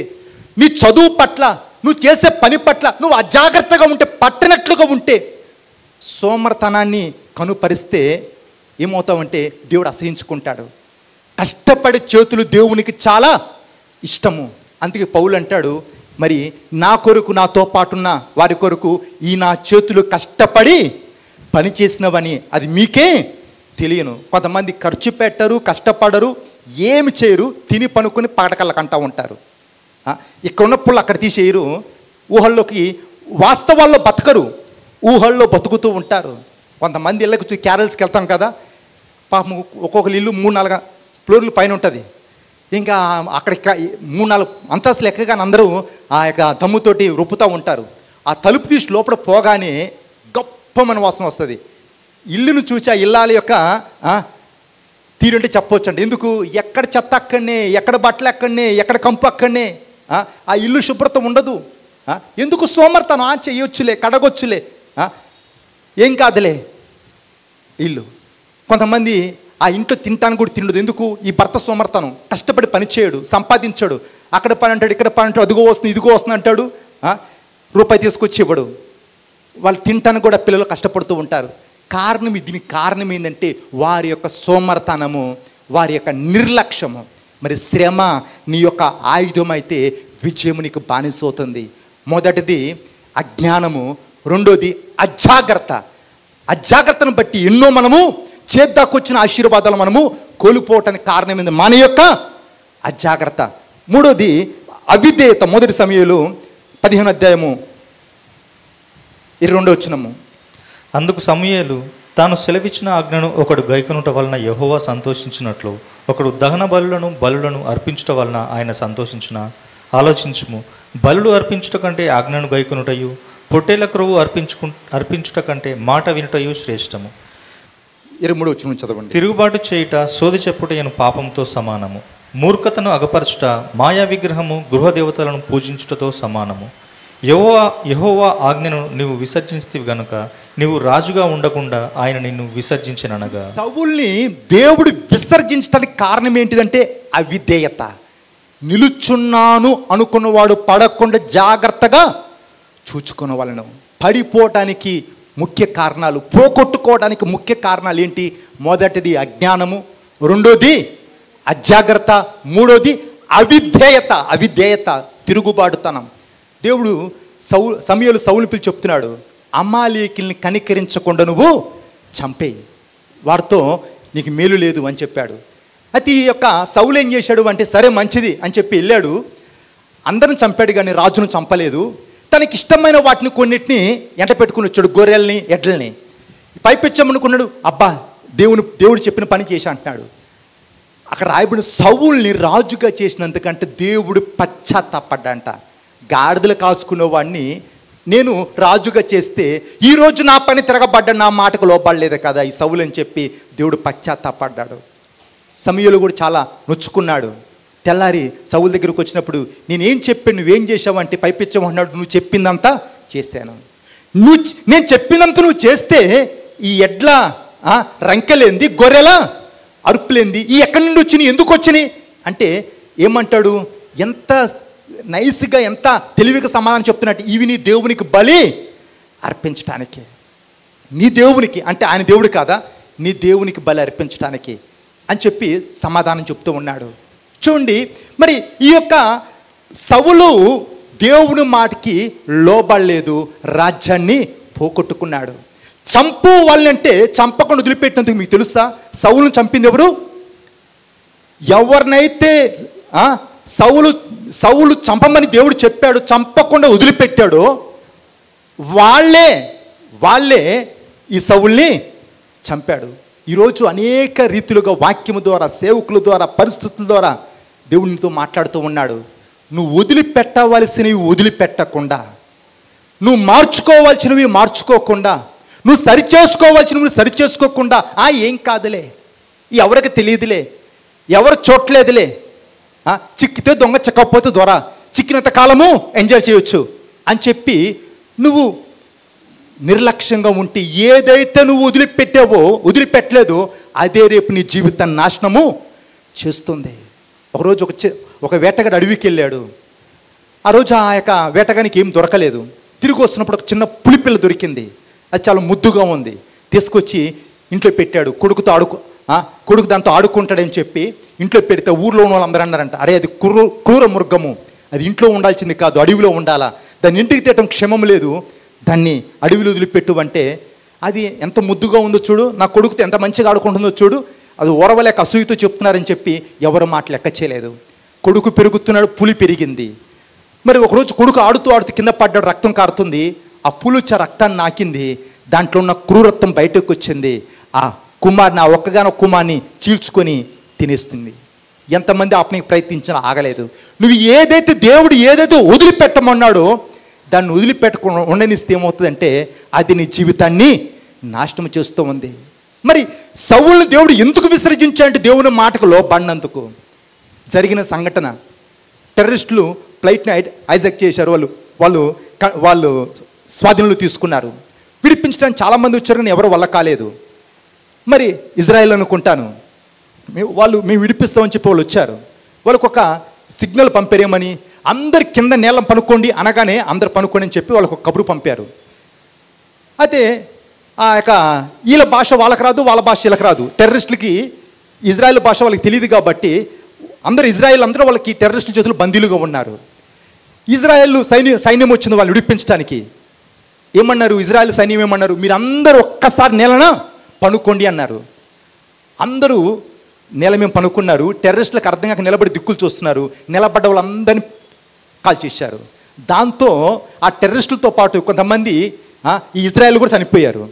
నీ చదువు పట్ల, నువ్వు చేసే పని పట్ల నువ్వు అజాగ్రత్తగా ఉంటే, పట్టనట్లుగా ఉంటే, సోమరతనాన్ని కనుపరిస్తే ఏమవుతావంటే దేవుడు అసహించుకుంటాడు. కష్టపడే చేతులు దేవునికి చాలా ఇష్టము. అందుకే పౌలు అంటాడు, మరి నా కొరకు నాతో పాటున్న వారి కొరకు ఈ నా చేతులు కష్టపడి పనిచేసినవని అది మీకే తెలియను. కొంతమంది ఖర్చు పెట్టరు, కష్టపడరు, ఏమి చేయరు, తిని పనుకొని పగటకళ్ళకంటూ ఉంటారు. ఇక్కడ ఉన్న పుళ్ళు అక్కడ తీసేయరు, ఊహల్లోకి వాస్తవాల్లో బతకరు, ఊహల్లో బతుకుతూ ఉంటారు. కొంతమంది ఇళ్ళకి క్యారల్స్కి వెళ్తాం కదా, పాపం ఒక్కొక్కరు ఇల్లు 3-4 ఫ్లోర్లు పైన ఉంటుంది. ఇంకా అక్కడ 3-4 అంతస్తులు ఎక్కగానే అందరూ ఆ యొక్క దమ్ముతోటి రుప్పుతూ ఉంటారు. ఆ తలుపు తీసి లోపల పోగానే గొప్పమైన వాసన వస్తుంది. ఇల్లును చూసి ఆ ఇల్లాల యొక్క తీరుంటే చెప్పవచ్చు అండి. ఎందుకు? ఎక్కడ చెత్త అక్కడనే, ఎక్కడ బట్టలు అక్కడనే, ఎక్కడ కంపు అక్కడనే, ఆ ఇల్లు శుభ్రత ఉండదు. ఎందుకు? సోమర్తనం. చేయొచ్చులే, కడగొచ్చులే, ఏం కాదులే ఇల్లు. కొంతమంది ఆ ఇంట్లో తినటానికి కూడా తినదు. ఎందుకు? ఈ భర్త సోమర్తనం. కష్టపడి పని చేయడు, సంపాదించాడు, అక్కడ పని అంటాడు, ఇక్కడ పని అంటాడు, అదిగో వస్తుంది ఇదిగో వస్తుంది అంటాడు, రూపాయి తీసుకొచ్చి ఇవ్వడు. వాళ్ళు తినటానికి కూడా పిల్లలు కష్టపడుతూ ఉంటారు. దీనికి కారణం ఏంటంటే వారి యొక్క సోమర్తనము, వారి యొక్క నిర్లక్ష్యము. మరి శ్రమ నీ యొక్క ఆయుధం అయితే విజయము నీకు బానిసవుతుంది. మొదటిది అజ్ఞానము, రెండోది అజాగ్రత్త. అజాగ్రత్తను బట్టి ఎన్నో మనము చేద్దాకొచ్చిన ఆశీర్వాదాలు మనము కోల్పోవటానికి కారణం ఏంది? మన యొక్క అజాగ్రత్త. మూడోది అవిధేయత. మొదటి సమయంలో 15వ అధ్యాయము 22వ వచనము. అందుకు సమూయేలు, తాను సెలవిచ్చిన ఆజ్ఞను ఒకడు గైకొనుట వలన యెహోవా సంతోషించినట్లు ఒకడు దహన బలులను అర్పించుట వలన ఆయన సంతోషించిన. ఆలోచించుము, బలులు అర్పించుట కంటే ఆజ్ఞను గైకొనుటయు, పొట్టేల క్రొవ్వు అర్పించుట కంటే మాట వినుటయు శ్రేష్టము. 23వ వచనం చదవండి. తిరుగుబాటు చేయుట సోది చెప్పుటయను పాపంతో సమానము. మూర్ఖతను అగపరచుట మాయా విగ్రహము గృహదేవతలను పూజించుటతో సమానము. యెహోవా ఆజ్ఞను నీవు విసర్జించితివి గనుక నీవు రాజుగా ఉండకుండా ఆయన నిన్ను విసర్జించిననగా. సౌలుని దేవుడు విసర్జించడానికి కారణం ఏంటిదంటే అవిధేయత. నిలుచున్నాను అనుకున్నవాడు పడకుండా జాగ్రత్తగా చూచుకున్న వాళ్ళను. పడిపోవటానికి ముఖ్య కారణాలు, పోగొట్టుకోవడానికి ముఖ్య కారణాలు ఏంటి? మొదటిది అజ్ఞానము, రెండోది అజాగ్రత్త, మూడోది అవిధేయత, తిరుగుబాటుతనం. దేవుడు సమూయేలు సౌలు పిలిచి చెప్తున్నాడు, అమాలేకీల్ని కనికరించకుండా నువ్వు చంపేయి, వారితో నీకు మేలు లేదు అని చెప్పాడు. అయితే ఈ యొక్క సౌలు ఏం చేశాడు అంటే సరే మంచిది అని చెప్పి వెళ్ళాడు. అందరం చంపాడు కానీ రాజును చంపలేదు. తనకి ఇష్టమైన వాటిని కొన్నిటిని ఎంట పెట్టుకుని వచ్చాడు, గొర్రెల్ని, ఎడ్లని. పైపెచ్చామనుకున్నాడు, అబ్బా దేవుడు చెప్పిన పని చేశా అంటున్నాడు. అక్కడ రాయబడిన సౌలుని రాజుగా చేసినందుకంటే దేవుడు పశ్చాత్తాపడ్డంట. గాడిదలు కాసుకునేవాడిని నేను రాజుగా చేస్తే ఈరోజు నా పని తిరగబడ్డ, నా మాటకు లోపడలేదు కదా ఈ సౌలు అని చెప్పి దేవుడు పశ్చాత్తాపడ్డాడు. సమూయేలు కూడా చాలా నొచ్చుకున్నాడు. తెల్లారి సౌలు దగ్గరికి వచ్చినప్పుడు నేనేం చెప్పాను, నువ్వేం చేసావు అంటే పైపించమన్నాడు. నువ్వు చెప్పిందంతా చేశాను. నేను చెప్పినంత నువ్వు చేస్తే ఈ ఎడ్ల రంకెలేంది, గొర్రెల అరుపులేంది, ఈ ఎక్కడి నుండి వచ్చినాయి, ఎందుకు వచ్చినాయి అంటే ఏమంటాడు, ఎంత నైస్గా ఎంత తెలివిగా సమాధానం చెప్తున్నట్టు, ఇవి నీ దేవునికి బలి అర్పించటానికి, నీ దేవునికి అంటే ఆయన దేవుడు కాదా, నీ దేవునికి బలి అర్పించటానికి అని చెప్పి సమాధానం చెప్తూ ఉన్నాడు. చూడండి, మరి ఈ యొక్క సౌలు దేవుని మాటకి లోబడలేదు, రాజ్యాన్ని పోగొట్టుకున్నాడు. చంపు వాళ్ళంటే చంపకుండా వదిలిపెట్టినందుకు మీకు తెలుసా సౌలును చంపింది ఎవరు? ఎవరినైతే సౌలు చంపమని దేవుడు చెప్పాడు, చంపకుండా వదిలిపెట్టాడో వాళ్ళే ఈ సౌల్ని చంపాడు. ఈరోజు అనేక రీతులుగా వాక్యము ద్వారా, సేవకుల ద్వారా, పరిస్థితుల ద్వారా దేవునితో మాట్లాడుతూ ఉన్నాడు. నువ్వు వదిలిపెట్టవలసినవి వదిలిపెట్టకుండా, నువ్వు మార్చుకోవాల్సినవి మార్చుకోకుండా, నువ్వు సరిచేసుకోవాల్సినవి సరిచేసుకోకుండా, ఏం కాదులే, ఎవరికి తెలియదులే, ఎవరు చూడలేదులే, చిక్కితే దొంగ, చిక్కకపోతే దొర, చిక్కినంత కాలము ఎంజాయ్ చేయొచ్చు అని చెప్పి నువ్వు నిర్లక్ష్యంగా ఉంటే ఏదైతే నువ్వు వదిలిపెట్టలేదో అదే రేపు నీ జీవితాన్ని నాశనము చేస్తుంది. ఒకరోజు ఒక వేటగాడు అడవికి వెళ్ళాడు. ఆ రోజు ఆ యొక్క వేటగానికి ఏం దొరకలేదు. తిరిగి వస్తున్నప్పుడు ఒక చిన్న పులిపిల్ల దొరికింది. అది చాలా ముద్దుగా ఉంది. తీసుకొచ్చి ఇంట్లో పెట్టాడు. కొడుకు దాంతో ఆడుకుంటాడని చెప్పి ఇంట్లో పెడితే ఊర్లో ఉన్న వాళ్ళందరూ అన్నారంట, అరే అది క్రూర మృగము, అది ఇంట్లో ఉండాల్సింది కాదు, అడవిలో ఉండాలా, దాన్ని ఇంటికి తేయటం క్షమం లేదు, దాన్ని అడవిలో వదిలిపెట్టు అంటే, అది ఎంత ముద్దుగా ఉందో చూడు, నా కొడుకుతో ఎంత మంచిగా ఆడుకుంటుందో చూడు, అది ఓరవలేక అసూయతో చెప్తున్నారని చెప్పి ఎవరు మాట లెక్క చేయలేదు. కొడుకు పెరుగుతున్నాడు, పులి పెరిగింది. మరి ఒకరోజు కొడుకు ఆడుతూ కింద పడ్డాడు, రక్తం కారుతుంది. ఆ పులి వచ్చి రక్తాన్ని నాకింది, దాంట్లో ఉన్న క్రూరత్వం బయటకు వచ్చింది. ఆ ఒక్కగానొక్క కుమార్ని చీల్చుకొని తినేస్తుంది. ఎంతమంది ఆపనికి ప్రయత్నించినా ఆగలేదు. నువ్వు దేవుడు ఏదైతే వదిలిపెట్టమన్నాడో దాన్ని వదిలిపెట్టకుండా ఉండనిస్తే ఏమవుతుందంటే అది నీ జీవితాన్ని నాశనం చేస్తూ ఉంది. మరి సౌలుని దేవుడు ఎందుకు విసర్జించాడంటే దేవుని మాటకు లోబడినందుకు. జరిగిన సంఘటన, టెర్రరిస్టులు ఫ్లైట్ని హైజాక్ చేశారు. వాళ్ళు స్వాధీనంలో తీసుకున్నారు. విడిపించడానికి చాలామంది వచ్చారు కానీ ఎవరు వల్ల కాలేదు. మరి ఇజ్రాయెల్ అనుకుంటాను, మేము విడిపిస్తామని చెప్పి వాళ్ళు వచ్చారు. వాళ్ళకు ఒక సిగ్నల్ పంపారేమని, అందరు కింద నేల పనుకోండి అనగానే అందరు పనుకోండి అని చెప్పి వాళ్ళకు ఒక కబురు పంపారు. అయితే ఆ యొక్క వీళ్ళ భాష వాళ్ళకి రాదు, వాళ్ళ భాష వీళ్ళకి రాదు. టెర్రరిస్టులకి ఇజ్రాయెల్ భాష వాళ్ళకి తెలియదు కాబట్టి ఇజ్రాయెల్ అందరూ వాళ్ళకి టెర్రరిస్టుల చేతులు బందీలుగా ఉన్నారు. ఇజ్రాయెల్ సైన్యం వచ్చింది వాళ్ళు విడిపించడానికి. ఏమన్నారు ఇజ్రాయెల్ సైన్యం ఏమన్నారు, మీరు అందరూ ఒక్కసారి నేలన పనుకోండి అన్నారు. అందరూ నేల మేము పనుకున్నారు. టెర్రరిస్టులకు అర్థం కాక నిలబడి దిక్కులు చూస్తున్నారు. నిలబడ్డ వాళ్ళందరినీ కాల్ చేశారు. దాంతో ఆ టెర్రరిస్టులతో పాటు కొంతమంది ఈ ఇజ్రాయెల్ కూడా చనిపోయారు.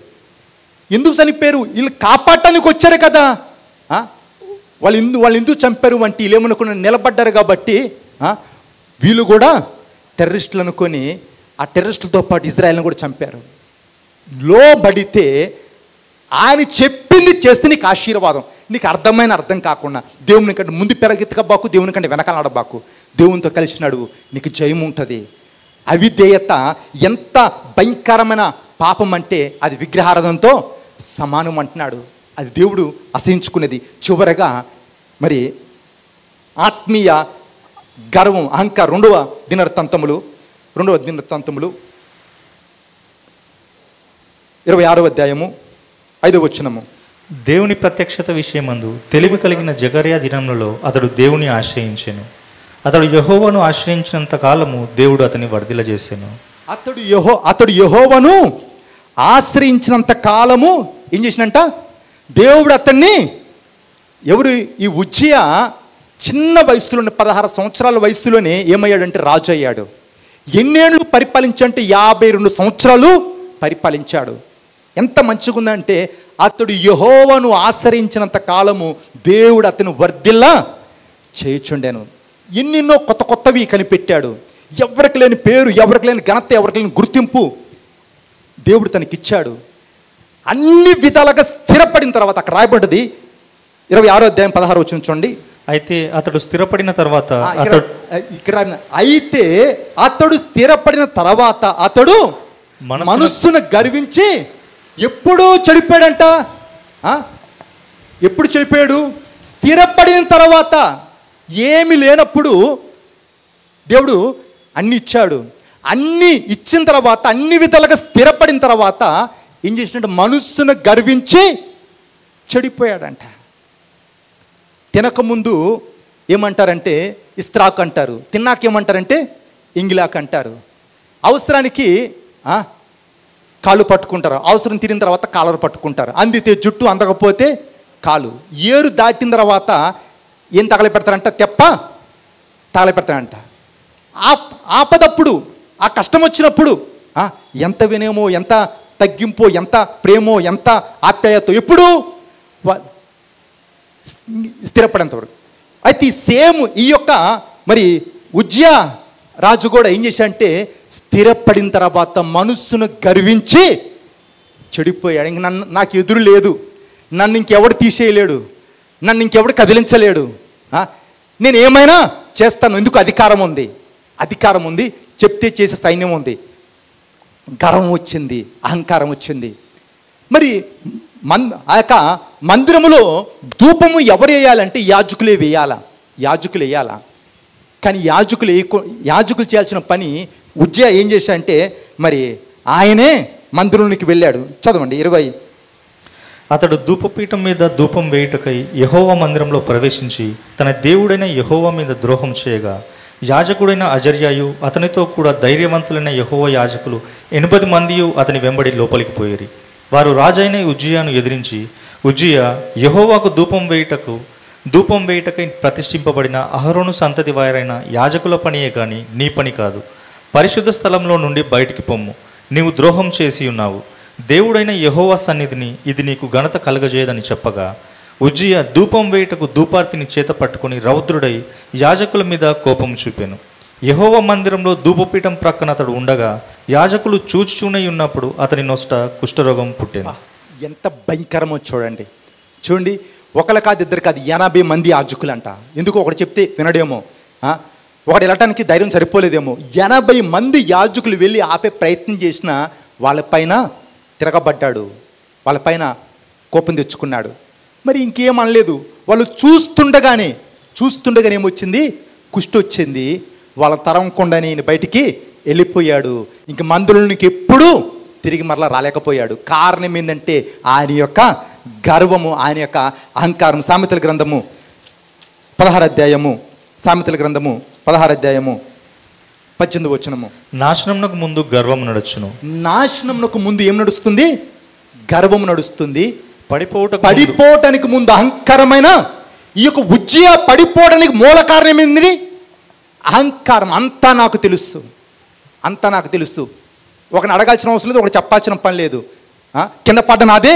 ఎందుకు చనిపోయారు? వీళ్ళు కాపాడటానికి వచ్చారు కదా. వాళ్ళు ఎందుకు చంపారు అంటే వీళ్ళు ఏమనుకున్న నిలబడ్డారు కాబట్టి వీళ్ళు కూడా టెర్రరిస్టులు అనుకొని ఆ టెర్రరిస్టులతో పాటు ఇజ్రాయెల్ని కూడా చంపారు. లోబడితే ఆయన చెప్పింది చేస్తే నీకు ఆశీర్వాదం. నీకు అర్థం కాకుండా దేవుని కంటే ముందు పెరగెత్తకబాకు, దేవుని కంటే వెనకాల నడబాకు, దేవునితో కలిసి నడువు, నీకు జయం ఉంటుంది. అవిధేయత ఎంత భయంకరమైన పాపం అంటే అది విగ్రహారాధనతో సమానం అంటున్నాడు. అది దేవుడు అసహించుకునేది. చివరగా మరి ఆత్మీయ గర్వం, అహంకారం. రెండవ దినవృత్తాంతములు 26వ అధ్యాయము 5వ వచనము. దేవుని ప్రత్యక్షత విషయమందు తెలివి కలిగిన జకర్యా దినములలో అతడు దేవుని ఆశ్రయించెను. అతడు యెహోవాను ఆశ్రయించినంత కాలము దేవుడు అతని వర్ధిల్ల చేసెను. అతడు యెహోవాను ఆశ్రయించినంత కాలము ఏం చేసినంట? దేవుడు అతన్ని, ఎవరు? ఈ ఉజ్జియా చిన్న వయసులోనే 16 సంవత్సరాల వయసులోనే ఏమయ్యాడంటే రాజు అయ్యాడు. ఎన్నేళ్ళు పరిపాలించంటే 52 సంవత్సరాలు పరిపాలించాడు. ఎంత మంచిగా ఉందంటే అతడు యెహోవాను ఆశ్రయించినంత కాలము దేవుడు అతను వర్ధిల్ల చేయుచుండెను. ఎన్నెన్నో కొత్తవి కనిపెట్టాడు. ఎవరికి లేని పేరు, ఎవరికి లేని ఘనత, ఎవరికి లేని గుర్తింపు దేవుడు తనకిచ్చాడు. అన్ని విధాలుగా స్థిరపడిన తర్వాత అక్కడ రాయబడ్డది 26వ అధ్యాయం 16 వచనం చూడండి. అయితే అతడు స్థిరపడిన తర్వాత అయితే అతడు స్థిరపడిన తర్వాత అతడు మనస్సును గర్వించి ఎప్పుడూ చెడిపోయాడంట. ఎప్పుడు చెడిపోయాడు? స్థిరపడిన తర్వాత. ఏమి లేనప్పుడు దేవుడు అన్ని ఇచ్చాడు. అన్ని ఇచ్చిన తర్వాత, అన్ని విధాలుగా స్థిరపడిన తర్వాత ఏం చేసినట్టు మనస్సును గర్వించి చెడిపోయాడంట. తినకముందు ఏమంటారంటే ఇస్త్రాక్ అంటారు, తిన్నాకేమంటారంటే ఇంగిలాక్ అంటారు. అవసరానికి కాళ్ళు పట్టుకుంటారు, అవసరం తిరిగిన తర్వాత కాలర్ పట్టుకుంటారు, అందితే జుట్టు, అందకపోతే కాలు. ఏరు దాటిన తర్వాత ఏం తగల పెడతారంట? తెప్ప తగల పెడతారంట. ఆపదప్పుడు, ఆ కష్టం వచ్చినప్పుడు ఎంత వినయమో, ఎంత తగ్గింపో, ఎంత ప్రేమో, ఎంత ఆప్యాయతో ఎప్పుడు స్థిరపడేంతవరకు. అయితే ఈ సేమ్ ఈ యొక్క మరి ఉజ్జియా రాజు కూడా ఏం చేశాడంటే స్థిరపడిన తర్వాత మనస్సును గర్వించి చెడిపోయాడు. ఇంక నాకు ఎదురు లేదు, నన్ను ఇంకెవడు తీసేయలేడు, నన్ను ఇంకెవడు కదిలించలేడు, నేను ఏమైనా చేస్తాను, ఎందుకు అధికారం ఉంది, అధికారం ఉంది, చెప్తే చేసే సైన్యం ఉంది. గర్వం వచ్చింది, అహంకారం వచ్చింది. మరి ఆ యొక్క మందిరములో ధూపము ఎవరు వేయాలంటే యాజకులే వేయాలా, యాజకులు వేయాలా. కానీ యాజకులు చేయాల్సిన పని ఉజ్జియా ఏం చేశాడంటే మరి ఆయనే మందిరంలోకి వెళ్ళాడు. చదవండి 20. అతడు ధూపపీఠం మీద ధూపం వేయుటకై యెహోవా మందిరంలో ప్రవేశించి తన దేవుడైన యెహోవా మీద ద్రోహం చేయగా యాజకుడైన అజర్యాయు అతనితో కూడా ధైర్యవంతులైన యెహోవా యాజకులు 80 మంది అతని వెంబడి లోపలికి పోయిరి. వారు రాజైన ఉజ్జియాను ఎదిరించి, ఉజ్జియా యెహోవాకు ధూపం వేయుటకై ప్రతిష్ఠింపబడిన అహరోను సంతతి వారైన యాజకుల పనియే కానీ నీ పని కాదు. పరిశుద్ధ స్థలంలో నుండి బయటికి పొమ్ము, నీవు ద్రోహం చేసి ఉన్నావు. దేవుడైన యెహోవా సన్నిధిని ఇది నీకు ఘనత కలగజేయదని చెప్పగా ఉజ్జియా ధూపం వేయుటకు ధూపార్తిని చేత పట్టుకుని రౌద్రుడై యాజకుల మీద కోపం చూపాను. యెహోవా మందిరంలో ధూపపీఠం ప్రక్కన అతడు ఉండగా యాజకులు చూచుచూనై ఉన్నప్పుడు అతని నొస్ట కుష్ఠరోగం పుట్టాను. ఎంత భయంకరమో చూడండి. చూడండి, ఒకరు కాదు, ఇద్దరు కాదు, 80 మంది యాజకులు అంట. ఎందుకు ఒకటి చెప్తే వినడేమో, ఒకటి వెళ్ళటానికి ధైర్యం సరిపోలేదేమో. 80 మంది యాజకులు వెళ్ళి ఆపే ప్రయత్నం చేసిన వాళ్ళపైన తిరగబడ్డాడు, వాళ్ళపైన కోపం తెచ్చుకున్నాడు. మరి ఇంకేం అనలేదు. వాళ్ళు చూస్తుండగానే ఏమొచ్చింది? కుష్టి వచ్చింది. వాళ్ళ తరంకుండానే ఈయన బయటికి వెళ్ళిపోయాడు. ఇంక మందులకి ఎప్పుడూ తిరిగి మరలా రాలేకపోయాడు. కారణం ఏంటంటే ఆయన యొక్క గర్వము, ఆయన యొక్క అహంకారం. సామెతల గ్రంథము 16వ అధ్యాయము, సామెతల గ్రంథము 16వ అధ్యాయము 18వ వచనము. నాశనమునకు ముందు గర్వము నడుచును. నాశనమునకు ముందు ఏం నడుస్తుంది? గర్వము నడుస్తుంది. పడిపోవటానికి ముందు అహంకారమైన ఈ యొక్క ఉజ్జియా పడిపోవడానికి మూల కారణం ఏంది? అహంకారం. అంతా నాకు తెలుసు, ఒకని అడగాల్సిన అవసరం లేదు, ఒకటి చెప్పాల్సిన పని లేదు. కింద పడ్డ నాదే,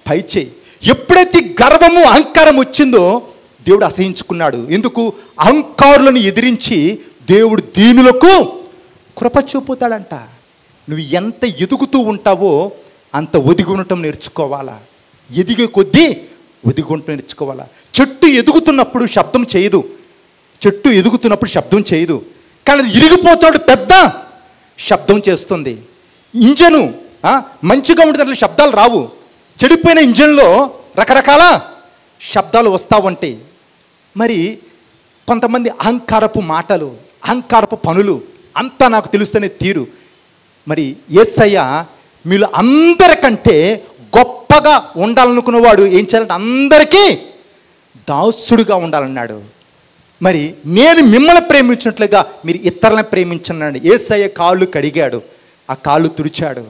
పై చేయి. ఎప్పుడైతే గర్వము, అహంకారం వచ్చిందో దేవుడు అసహించుకున్నాడు. ఎందుకు? అహంకారులను ఎదిరించి దేవుడు దీనులకు కృప చూపుతాడంట. నువ్వు ఎంత ఎదుగుతూ ఉంటావో అంత ఒదిగి ఉండటం నేర్చుకోవాలా. ఎదిగే కొద్దీ ఒదిగి ఉండటం నేర్చుకోవాలా. చెట్టు ఎదుగుతున్నప్పుడు శబ్దం చేయదు, కానీ ఇరిగిపోతున్నాడు పెద్ద శబ్దం చేస్తుంది. ఇంజను మంచిగా ఉంటే దాంట్లో శబ్దాలు రావు. చెడిపోయిన ఇంజన్లో రకరకాల శబ్దాలు వస్తూ ఉంటాయి. మరి కొంతమంది అహంకారపు మాటలు, అహంకారపు పనులు, అంతా నాకు తెలుస్తూనే తీరు. మరి యేసయ్య మీలో అందరికంటే గొప్పగా ఉండాలనుకున్నవాడు ఏం చేయాలంటే అందరికీ దాసుడుగా ఉండాలన్నాడు. మరి నేను మిమ్మల్ని ప్రేమించినట్లుగా మీరు ఇతరులను ప్రేమించన్నాడు. యేసయ్య కాళ్ళు కడిగాడు, ఆ కాళ్ళు తుడిచాడు.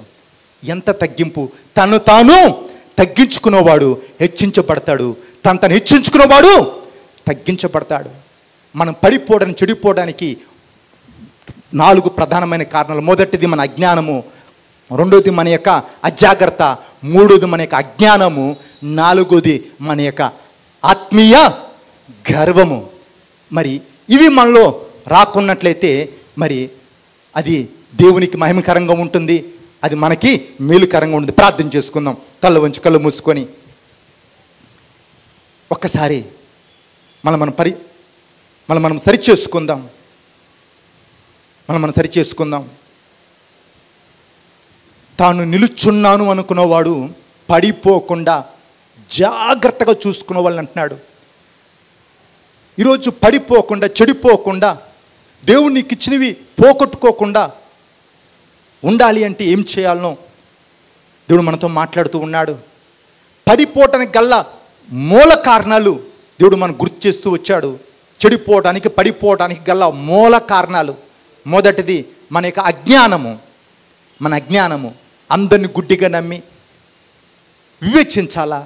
ఎంత తగ్గింపు! తను తాను తగ్గించుకున్నవాడు హెచ్చించబడతాడు, తను హెచ్చించుకున్నవాడు తగ్గించబడతాడు. మనం పడిపోవడానికి, చెడిపోవడానికి 4 ప్రధానమైన కారణాలు. మొదటిది మన అజ్ఞానము, రెండోది మన యొక్క అజాగ్రత్త, మూడోది మన యొక్క అజ్ఞానము, నాలుగోది మన యొక్క ఆత్మీయ గర్వము. మరి ఇవి మనలో రాకున్నట్లయితే మరి అది దేవునికి మహిమకరంగా ఉంటుంది, అది మనకి మేలుకరంగా ఉంటుంది. ప్రార్థన చేసుకుందాం, కళ్ళు వంచి కళ్ళు మూసుకొని. ఒక్కసారి మనం సరిచేసుకుందాం. మనం సరిచేసుకుందాం. తాను నిలుచున్నాను అనుకున్నవాడు పడిపోకుండా జాగ్రత్తగా చూసుకున్న వాళ్ళు అంటున్నాడు. ఈరోజు పడిపోకుండా, చెడిపోకుండా, దేవుడు నీకు ఇచ్చినవి పోగొట్టుకోకుండా ఉండాలి అంటే ఏం చేయాలనో దేవుడు మనతో మాట్లాడుతూ ఉన్నాడు. పడిపోవటానికి గల్లా మూల కారణాలు దేవుడు మనకు గుర్తు చేస్తూ వచ్చాడు. చెడిపోవడానికి, పడిపోవడానికి గల్లా మూల కారణాలు. మొదటిది మన యొక్క అజ్ఞానము. అందరిని గుడ్డిగా నమ్మి వివేచించాలా,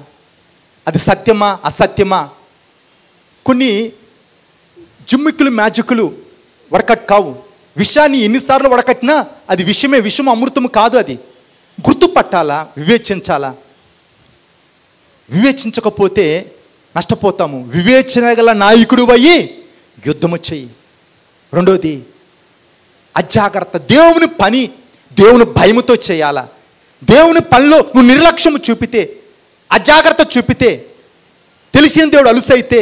అది సత్యమా అసత్యమా. కొన్ని జిమ్మిక్కులు, మ్యాజిక్కులు వడకట్ కావు. విషయాన్ని ఎన్నిసార్లు వడకట్టినా అది విషమే, విషము అమృతము కాదు. అది గుర్తుపట్టాలా, వివేచించాలా. వివేచించకపోతే నష్టపోతాము. వివేచన గల నాయకుడు అయ్యి యుద్ధము చెయ్యి. రెండోది అజాగ్రత్త. దేవుని పని దేవుని భయముతో చేయాలా. దేవుని పనిలో నువ్వు నిర్లక్ష్యం చూపితే, అజాగ్రత్త చూపితే, తెలిసిన దేవుడు అలుసైతే,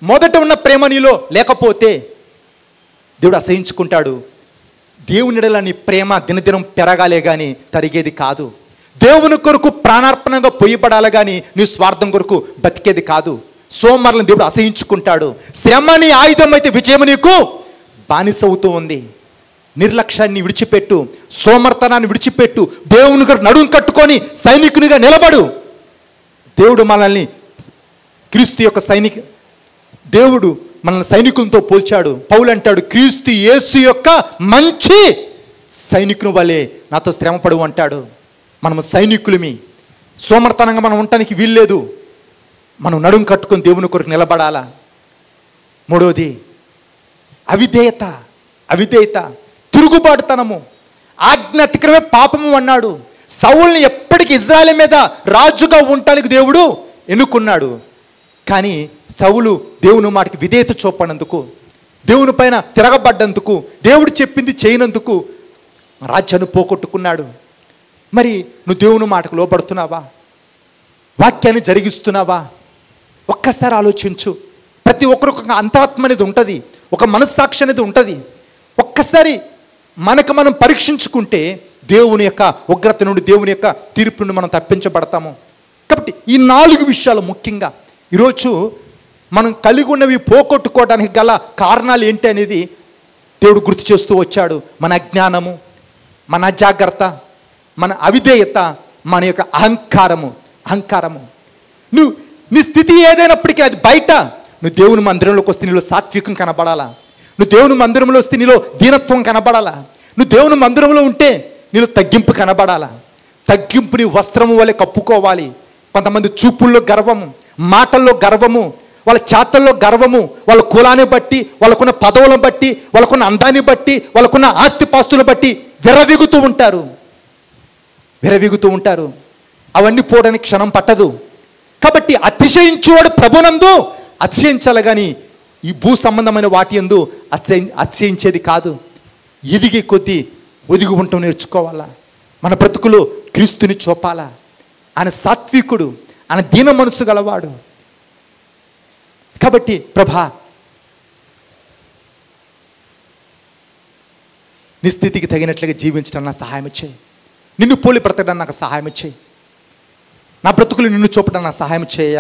మొదట ఉన్న ప్రేమ నీలో లేకపోతే దేవుడు అసహించుకుంటాడు. దేవుని ఎడల నీ ప్రేమ దినదినం పెరగాలే కానీ తరిగేది కాదు. దేవుని కొరకు ప్రాణార్పణంగా పొయ్యబడాలి కానీ నీ స్వార్థం కొరకు బతికేది కాదు. సోమవారం దేవుడు అసహించుకుంటాడు. శ్రమ నీ ఆయుధం అయితే విజయం నీకు బానిస అవుతూ ఉంది. నిర్లక్ష్యాన్ని విడిచిపెట్టు, సోమర్తనాన్ని విడిచిపెట్టు, దేవుని కొరకు నడుం కట్టుకొని సైనికునిగా నిలబడు. దేవుడు మనల్ని క్రీస్తు యొక్క దేవుడు మనల్ని సైనికులతో పోల్చాడు. పౌలు అంటాడు, క్రీస్తు యేసు యొక్క మంచి సైనికుని వలె నాతో శ్రమపడు అంటాడు. మనము సైనికులమి. సోమర్తనంగా మనం ఉండటానికి వీల్లేదు. మనం నడుం కట్టుకొని దేవుని కొరకు నిలబడాలా. మూడోది అవిధేయత, తిరుగుబాటుతనము. ఆజ్ఞ అతిక్రమే పాపము అన్నాడు. సౌలుని ఎప్పటికీ ఇజ్రాయేలు మీద రాజుగా ఉండటానికి దేవుడు ఎన్నుకున్నాడు. కానీ సౌలు దేవుని మాటకి విధేయత చూపనందుకు, దేవుని పైన తిరగబడ్డందుకు, దేవుడు చెప్పింది చేయనందుకు రాజ్యాన్ని పోగొట్టుకున్నాడు. మరి నువ్వు దేవుని మాటకు లోబడుతున్నావా? వాక్యాన్ని జరిగిస్తున్నావా? ఒక్కసారి ఆలోచించు. ప్రతి ఒక్కరికి ఒక అంతరాత్మ అనేది ఉంటుంది, ఒక మనస్సాక్షి అనేది ఉంటుంది. ఒక్కసారి మనం పరీక్షించుకుంటే దేవుని యొక్క ఉగ్రత నుండి, దేవుని యొక్క తీర్పు నుండి మనం తప్పించబడతాము. కాబట్టి ఈ 4 విషయాలు ముఖ్యంగా ఈరోజు మనం కలిగి ఉన్నవి పోగొట్టుకోవడానికి గల కారణాలు ఏంటి అనేది దేవుడు గుర్తు చేస్తూ వచ్చాడు. మన అజ్ఞానము, మన అజాగ్రత్త, మన అవిధేయత, మన యొక్క అహంకారము. నీ స్థితి ఏదైనప్పటికీ అది బయట. నువ్వు దేవుని మందిరంలోకి వస్తే నీలో సాత్వికం కనబడాలా. నువ్వు దేవుని మందిరంలో వస్తే నీలో దీనత్వం కనబడాలా. నువ్వు దేవుని మందిరంలో ఉంటే నీలో తగ్గింపు కనబడాలా. తగ్గింపుని వస్త్రము వలె కప్పుకోవాలి. కొంతమంది చూపుల్లో గర్వము, మాటల్లో గర్వము, వాళ్ళ చేతల్లో గర్వము, వాళ్ళ కులాన్ని బట్టి, వాళ్ళకున్న పదవులను బట్టి, వాళ్ళకున్న అందాన్ని బట్టి, వాళ్ళకున్న ఆస్తిపాస్తులను బట్టి విర్రవీగుతూ ఉంటారు. అవన్నీ పోవడానికి క్షణం పట్టదు. కాబట్టి అతిశయించేవాడు ప్రభునందు అతిశయించాలి కానీ ఈ భూ సంబంధమైన వాటి యందు అతిశయించేది కాదు. ఎదిగే కొద్దీ ఒదిగి ఉండటం నేర్చుకోవాలా. మన బ్రతుకులో క్రీస్తుని చూపాలా. ఆయన సాత్వికుడు, ఆయన దీన మనసు గలవాడు. కాబట్టి ప్రభా, నీ స్థితికి తగినట్లుగా జీవించడం నాకు సహాయం చేయి. నిన్ను పోలి బ్రతకడం నాకు సహాయం చేయి. నా బ్రతుకులు నిన్ను చూపడం నాకు సహాయం చేయ.